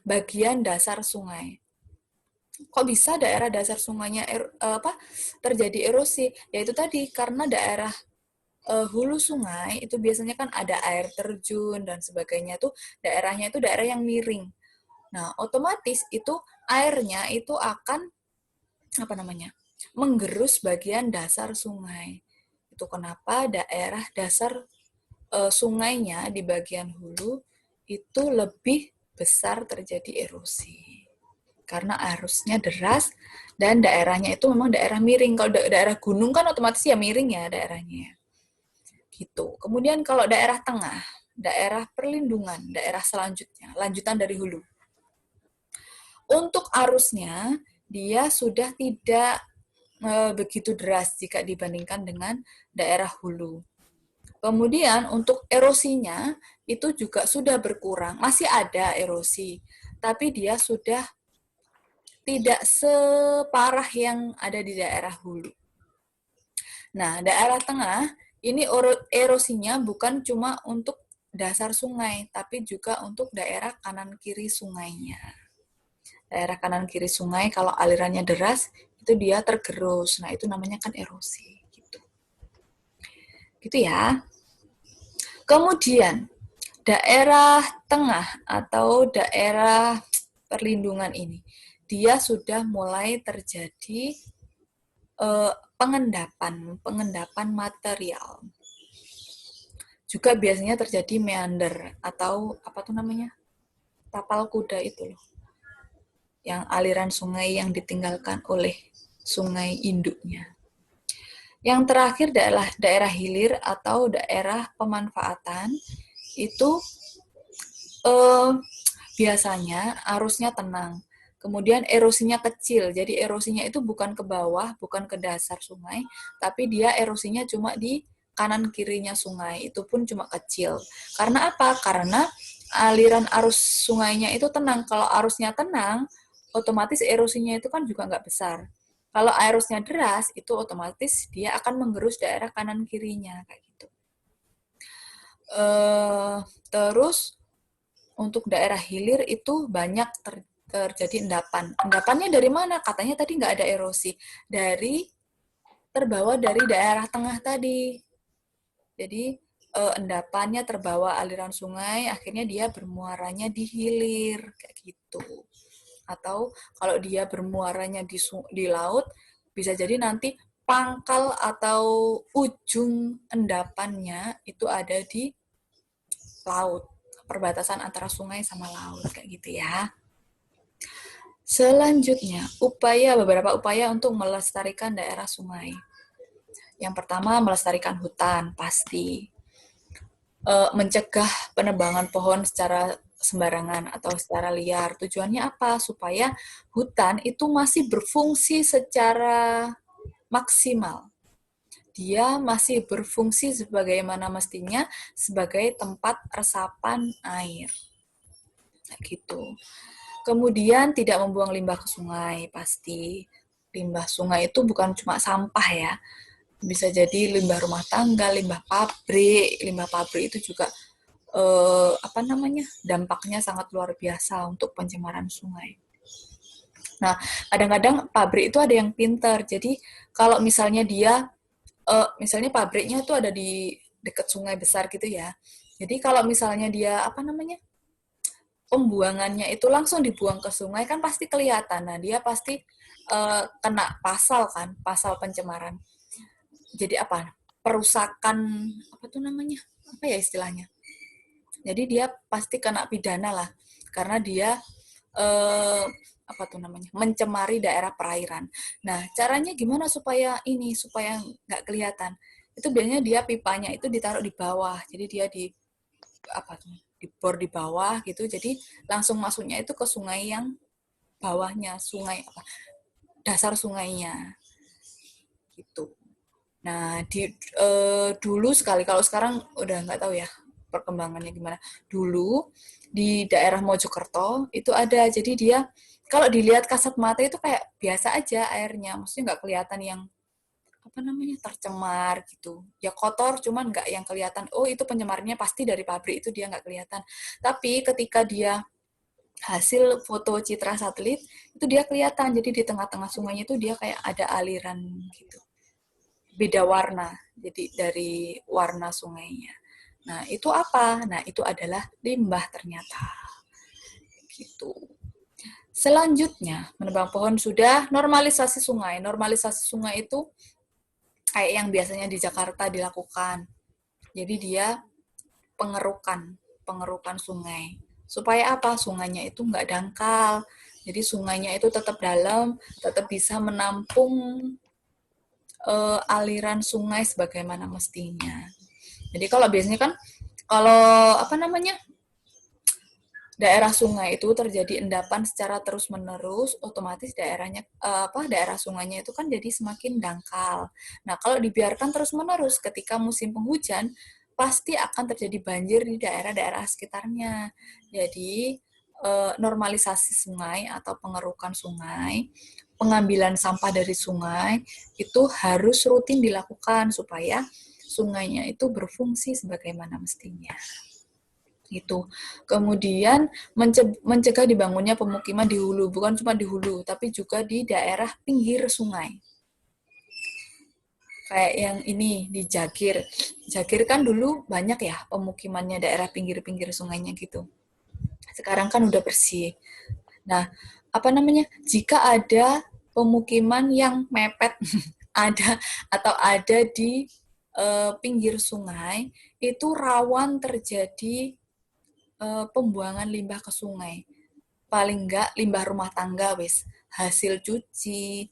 bagian dasar sungai. Kok bisa daerah dasar sungainya terjadi erosi? Ya itu tadi, karena daerah hulu sungai itu biasanya kan ada air terjun dan sebagainya, tuh daerahnya itu daerah yang miring. Nah, otomatis itu airnya itu akan menggerus bagian dasar sungai. Itu kenapa daerah dasar sungainya di bagian hulu itu lebih besar terjadi erosi. Karena arusnya deras dan daerahnya itu memang daerah miring. Kalau daerah gunung kan otomatis ya miring ya daerahnya. Gitu. Kemudian kalau daerah tengah, daerah perlindungan, daerah selanjutnya, lanjutan dari hulu. Untuk arusnya, dia sudah tidak begitu deras jika dibandingkan dengan daerah hulu. Kemudian untuk erosinya, itu juga sudah berkurang. Masih ada erosi, tapi dia sudah tidak separah yang ada di daerah hulu. Nah, daerah tengah, ini erosinya bukan cuma untuk dasar sungai, tapi juga untuk daerah kanan-kiri sungainya. Daerah kanan-kiri sungai, kalau alirannya deras, itu dia tergerus. Nah, itu namanya kan erosi. Gitu ya. Kemudian, daerah tengah atau daerah perlindungan ini, dia sudah mulai terjadi pengendapan material. Juga biasanya terjadi meander atau tapal kuda itu loh. Yang aliran sungai yang ditinggalkan oleh sungai induknya. Yang terakhir adalah daerah hilir atau daerah pemanfaatan. Itu biasanya arusnya tenang. Kemudian erosinya kecil, jadi erosinya itu bukan ke bawah, bukan ke dasar sungai, tapi dia erosinya cuma di kanan kirinya sungai, itu pun cuma kecil. Karena apa? Karena aliran arus sungainya itu tenang. Kalau arusnya tenang, otomatis erosinya itu kan juga nggak besar. Kalau arusnya deras, itu otomatis dia akan menggerus daerah kanan kirinya, kayak gitu. Terus untuk daerah hilir itu banyak terjadi endapan. Endapannya dari mana? Katanya tadi nggak ada erosi. Terbawa dari daerah tengah tadi. Jadi endapannya terbawa aliran sungai, akhirnya dia bermuaranya di hilir, kayak gitu. Atau kalau dia bermuaranya di laut, bisa jadi nanti pangkal atau ujung endapannya itu ada di laut. Perbatasan antara sungai sama laut, kayak gitu ya. Selanjutnya, beberapa upaya untuk melestarikan daerah sungai. Yang pertama, melestarikan hutan, pasti. Mencegah penebangan pohon secara sembarangan atau secara liar. Tujuannya apa? Supaya hutan itu masih berfungsi secara maksimal. Dia masih berfungsi sebagaimana mestinya sebagai tempat resapan air. Nah, gitu. Kemudian tidak membuang limbah ke sungai, pasti. Limbah sungai itu bukan cuma sampah ya. Bisa jadi limbah rumah tangga, limbah pabrik. Limbah pabrik itu juga dampaknya sangat luar biasa untuk pencemaran sungai. Nah, kadang-kadang pabrik itu ada yang pintar. Jadi kalau misalnya misalnya pabriknya itu ada di dekat sungai besar gitu ya. Jadi kalau misalnya dia pembuangannya itu langsung dibuang ke sungai kan pasti kelihatan. Nah, dia pasti kena pasal pencemaran. Jadi perusakan apa ya istilahnya? Jadi dia pasti kena pidana lah karena dia mencemari daerah perairan. Nah, caranya gimana supaya nggak kelihatan? Itu biasanya dia pipanya itu ditaruh di bawah. Jadi dia bor di bawah gitu. Jadi langsung masuknya itu ke sungai yang bawahnya, sungai apa? Dasar sungainya. Gitu. Nah, dulu sekali, kalau sekarang udah nggak tahu ya perkembangannya gimana. Dulu di daerah Mojokerto itu ada, jadi dia kalau dilihat kasat mata itu kayak biasa aja airnya, maksudnya nggak kelihatan yang apa namanya tercemar gitu. Ya kotor, cuman nggak yang kelihatan. Oh itu pencemarnya pasti dari pabrik, itu dia nggak kelihatan. Tapi ketika dia hasil foto citra satelit itu dia kelihatan. Jadi di tengah-tengah sungainya itu dia kayak ada aliran gitu. Beda warna, jadi dari warna sungainya. Nah, itu apa? Nah, itu adalah limbah ternyata. Gitu. Selanjutnya, menebang pohon sudah, normalisasi sungai. Normalisasi sungai itu kayak yang biasanya di Jakarta dilakukan. Jadi dia pengerukan sungai. Supaya apa? Sungainya itu nggak dangkal. Jadi sungainya itu tetap dalam, tetap bisa menampung aliran sungai sebagaimana mestinya. Jadi kalau biasanya kan kalau apa namanya daerah sungai itu terjadi endapan secara terus-menerus, otomatis daerah sungainya itu kan jadi semakin dangkal. Nah, kalau dibiarkan terus-menerus ketika musim penghujan, pasti akan terjadi banjir di daerah-daerah sekitarnya. Jadi, normalisasi sungai atau pengerukan sungai, pengambilan sampah dari sungai, itu harus rutin dilakukan supaya sungainya itu berfungsi sebagaimana mestinya. Gitu. Kemudian mencegah dibangunnya pemukiman di hulu, bukan cuma di hulu, tapi juga di daerah pinggir sungai. Kayak yang ini di Jagir. Jagir kan dulu banyak ya pemukimannya daerah pinggir-pinggir sungainya gitu. Sekarang kan udah bersih. Nah, apa namanya? Jika ada pemukiman yang mepet ada di pinggir sungai, itu rawan terjadi pembuangan limbah ke sungai. Paling enggak limbah rumah tangga wis, hasil cuci,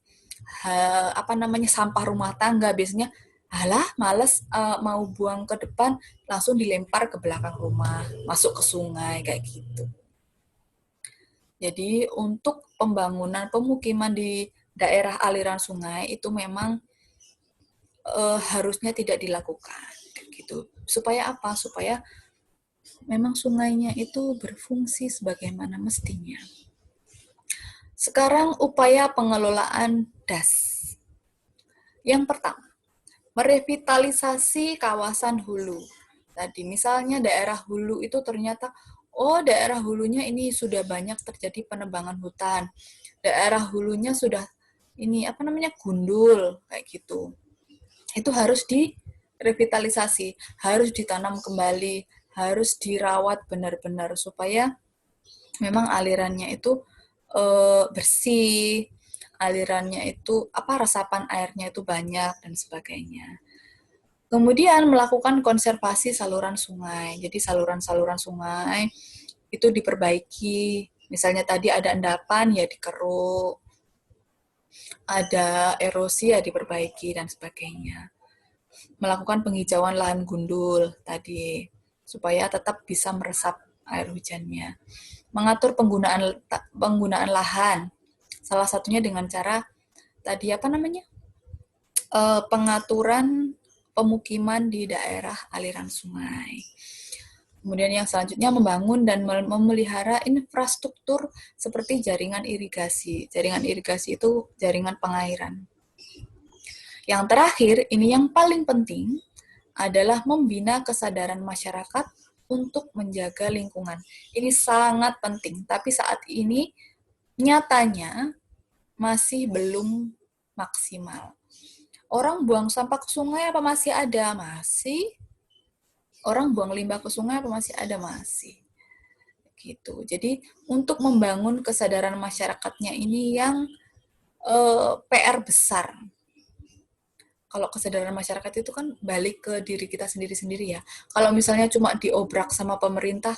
sampah rumah tangga biasanya alah males mau buang ke depan langsung dilempar ke belakang rumah, masuk ke sungai kayak gitu. Jadi untuk pembangunan pemukiman di daerah aliran sungai itu memang harusnya tidak dilakukan gitu. Supaya apa? Supaya memang sungainya itu berfungsi sebagaimana mestinya. Sekarang upaya pengelolaan DAS. Yang pertama, merevitalisasi kawasan hulu. Tadi misalnya daerah hulu itu ternyata, daerah hulunya ini sudah banyak terjadi penebangan hutan. Daerah hulunya sudah gundul kayak gitu. Itu harus direvitalisasi, harus ditanam kembali, harus dirawat benar-benar supaya memang alirannya itu bersih, alirannya itu resapan airnya itu banyak dan sebagainya. Kemudian melakukan konservasi saluran sungai. Jadi saluran-saluran sungai itu diperbaiki. Misalnya tadi ada endapan ya dikeruk, ada erosi ya diperbaiki dan sebagainya. Melakukan penghijauan lahan gundul tadi supaya tetap bisa meresap air hujannya. Mengatur penggunaan lahan. Salah satunya dengan cara tadi pengaturan pemukiman di daerah aliran sungai. Kemudian yang selanjutnya membangun dan memelihara infrastruktur seperti jaringan irigasi. Jaringan irigasi itu jaringan pengairan. Yang terakhir, ini yang paling penting, adalah membina kesadaran masyarakat untuk menjaga lingkungan. Ini sangat penting, tapi saat ini nyatanya masih belum maksimal. Orang buang sampah ke sungai apa masih ada? Masih. Orang buang limbah ke sungai apa masih ada? Masih. Gitu. Jadi untuk membangun kesadaran masyarakatnya ini yang PR besar. Kalau kesadaran masyarakat itu kan balik ke diri kita sendiri-sendiri ya. Kalau misalnya cuma diobrak sama pemerintah,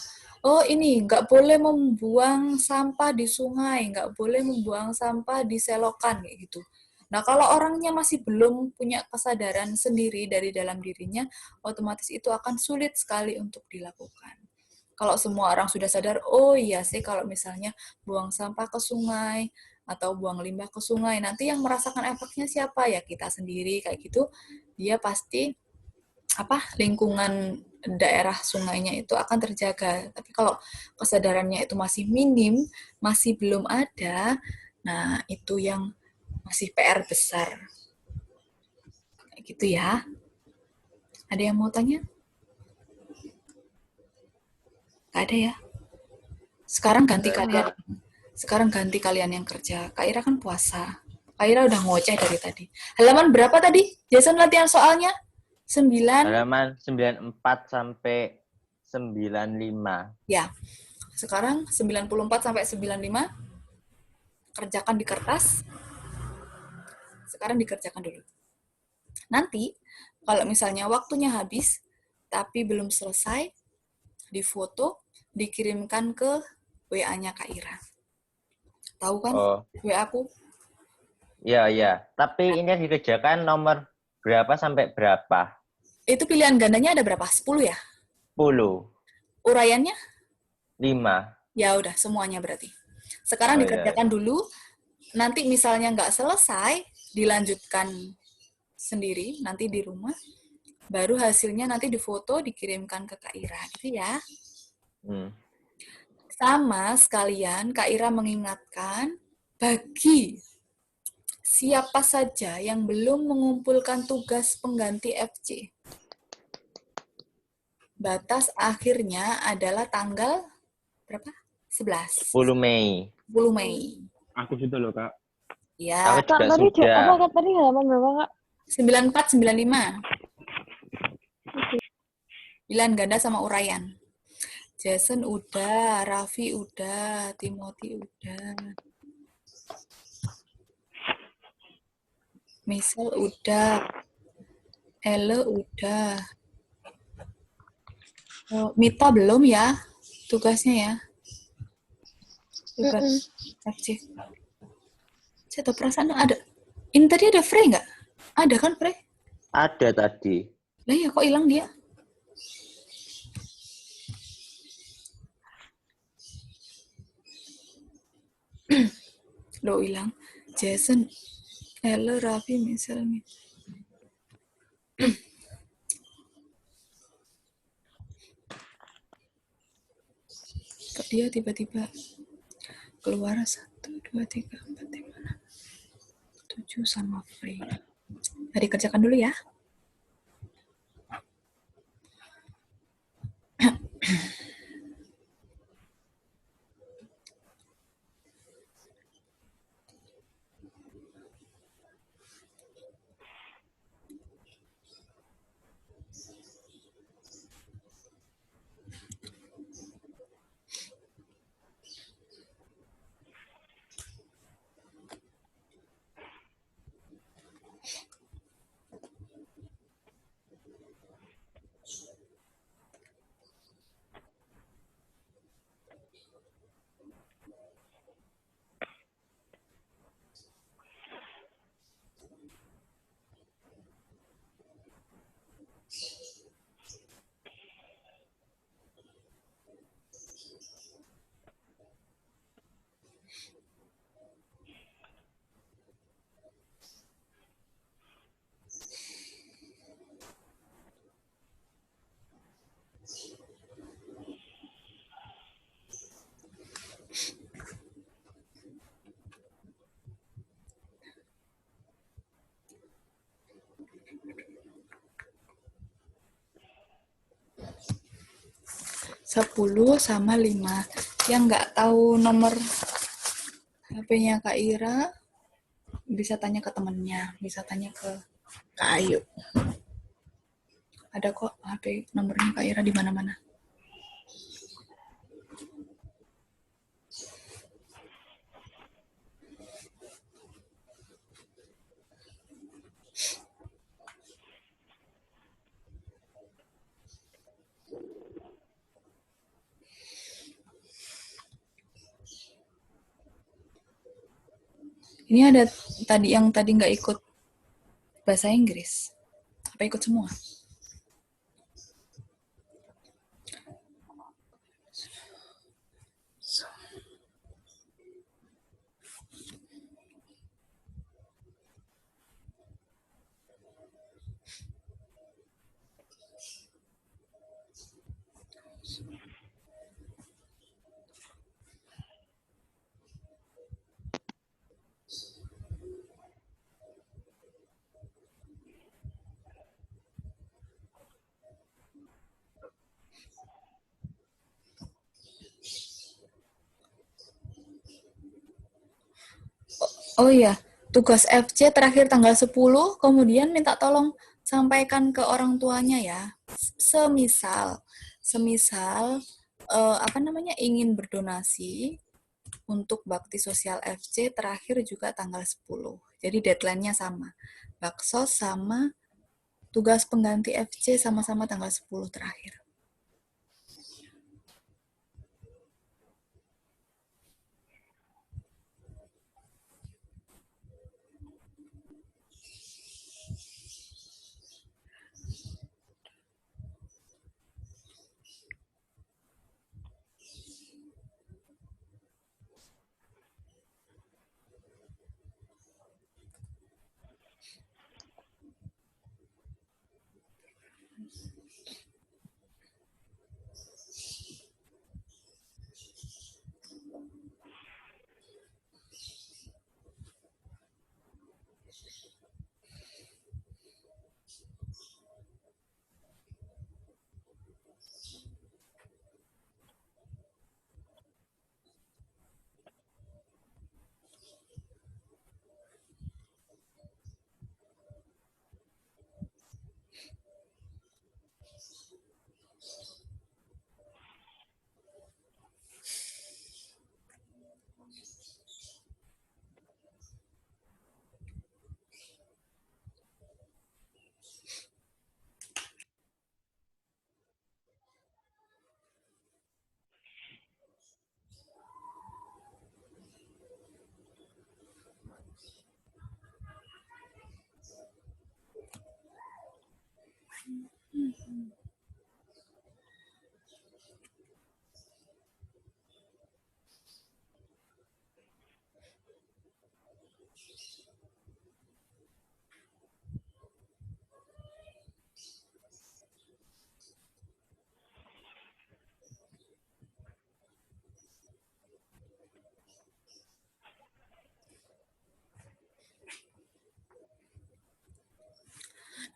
ini nggak boleh membuang sampah di sungai, nggak boleh membuang sampah di selokan, kayak gitu. Nah, kalau orangnya masih belum punya kesadaran sendiri dari dalam dirinya, otomatis itu akan sulit sekali untuk dilakukan. Kalau semua orang sudah sadar, oh iya sih kalau misalnya buang sampah ke sungai atau buang limbah ke sungai, nanti yang merasakan efeknya siapa? Ya kita sendiri kayak gitu. Dia pasti lingkungan daerah sungainya itu akan terjaga. Tapi kalau kesadarannya itu masih minim, masih belum ada, nah itu yang masih PR besar. Kayak gitu ya. Ada yang mau tanya? Gak ada ya? Sekarang ganti kalian. Sekarang ganti kalian yang kerja. Kak Ira kan puasa. Kak Ira udah ngoceh dari tadi. Halaman berapa tadi? Jason latihan soalnya? 9. Halaman 94 sampai 95. Ya. Sekarang 94 sampai 95. Kerjakan di kertas. Sekarang dikerjakan dulu. Nanti, kalau misalnya waktunya habis, tapi belum selesai, difoto, dikirimkan ke WA-nya Kak Ira. Tahu kan Oh, WA aku? iya. Tapi ini yang dikerjakan nomor berapa sampai berapa? Itu pilihan gandanya ada berapa? 10 ya? 10. Uraiannya? 5. Ya udah, semuanya berarti. Sekarang Oh, iya. dikerjakan dulu, nanti misalnya nggak selesai, dilanjutkan sendiri, nanti di rumah, baru hasilnya nanti difoto, dikirimkan ke Kak Ira, gitu ya. Sama sekalian, Kak Ira mengingatkan, bagi siapa saja yang belum mengumpulkan tugas pengganti FC, batas akhirnya adalah tanggal berapa? 11. 10 Mei. 10 Mei. Aku sudah loh, Kak. Ya, Aku juga Kak, tadi sudah. apa Kak tadi halaman berapa Kak? 94, 95. Pilihan ganda sama uraian. Jason udah, Raffi udah, Timothy udah. Michelle udah. Elle udah. Oh, Mita belum ya tugasnya ya. Tugas FC. Saya tahu perasaan ada. Ini tadi ada Frey nggak? Ada kan Frey? Ada tadi. Lah ya kok hilang dia? Loh hilang. Jason, Elle, Raffi, Michelle. Kok dia tiba-tiba keluar 1, 2, 3, 4, 5, 6, 7 sama Frey. Nah, dikerjakan dulu ya. Sepuluh sama 5. Yang nggak tahu nomor HP-nya Kak Ira, bisa tanya ke temennya, bisa tanya ke Kak Ayu. Ada kok HP nomornya Kak Ira di mana-mana. Ini ada yang tadi nggak ikut bahasa Inggris. Apa ikut semua? Oh iya, tugas FC terakhir tanggal 10, kemudian minta tolong sampaikan ke orang tuanya ya. Semisal, semisal ingin berdonasi untuk bakti sosial FC terakhir juga tanggal 10. Jadi deadline-nya sama. Baksos sama tugas pengganti FC sama-sama tanggal 10 terakhir.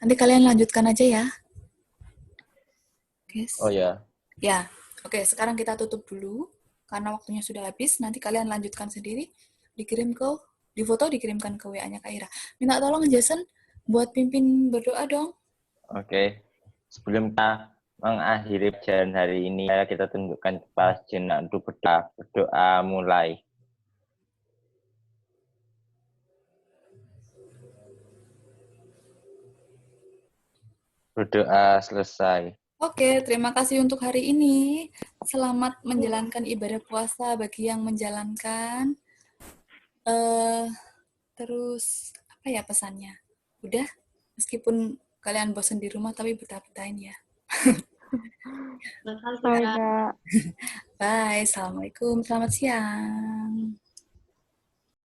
Nanti kalian lanjutkan aja ya. Guys. Oh ya. Ya, oke. Sekarang kita tutup dulu karena waktunya sudah habis. Nanti kalian lanjutkan sendiri. Di foto dikirimkan ke WA-nya Kak Ira. Minta tolong Jason buat pimpin berdoa dong. Oke. Sebelum kita mengakhiri pelajaran hari ini, kita tundukkan kepala sejenak untuk berdoa. Berdoa mulai. Berdoa selesai. Oke, terima kasih untuk hari ini. Selamat menjalankan ibadah puasa bagi yang menjalankan. Terus, apa ya pesannya? Udah, meskipun kalian bosan di rumah, tapi betah-betahin ya. Bye, Kak. Bye, Assalamualaikum, selamat siang.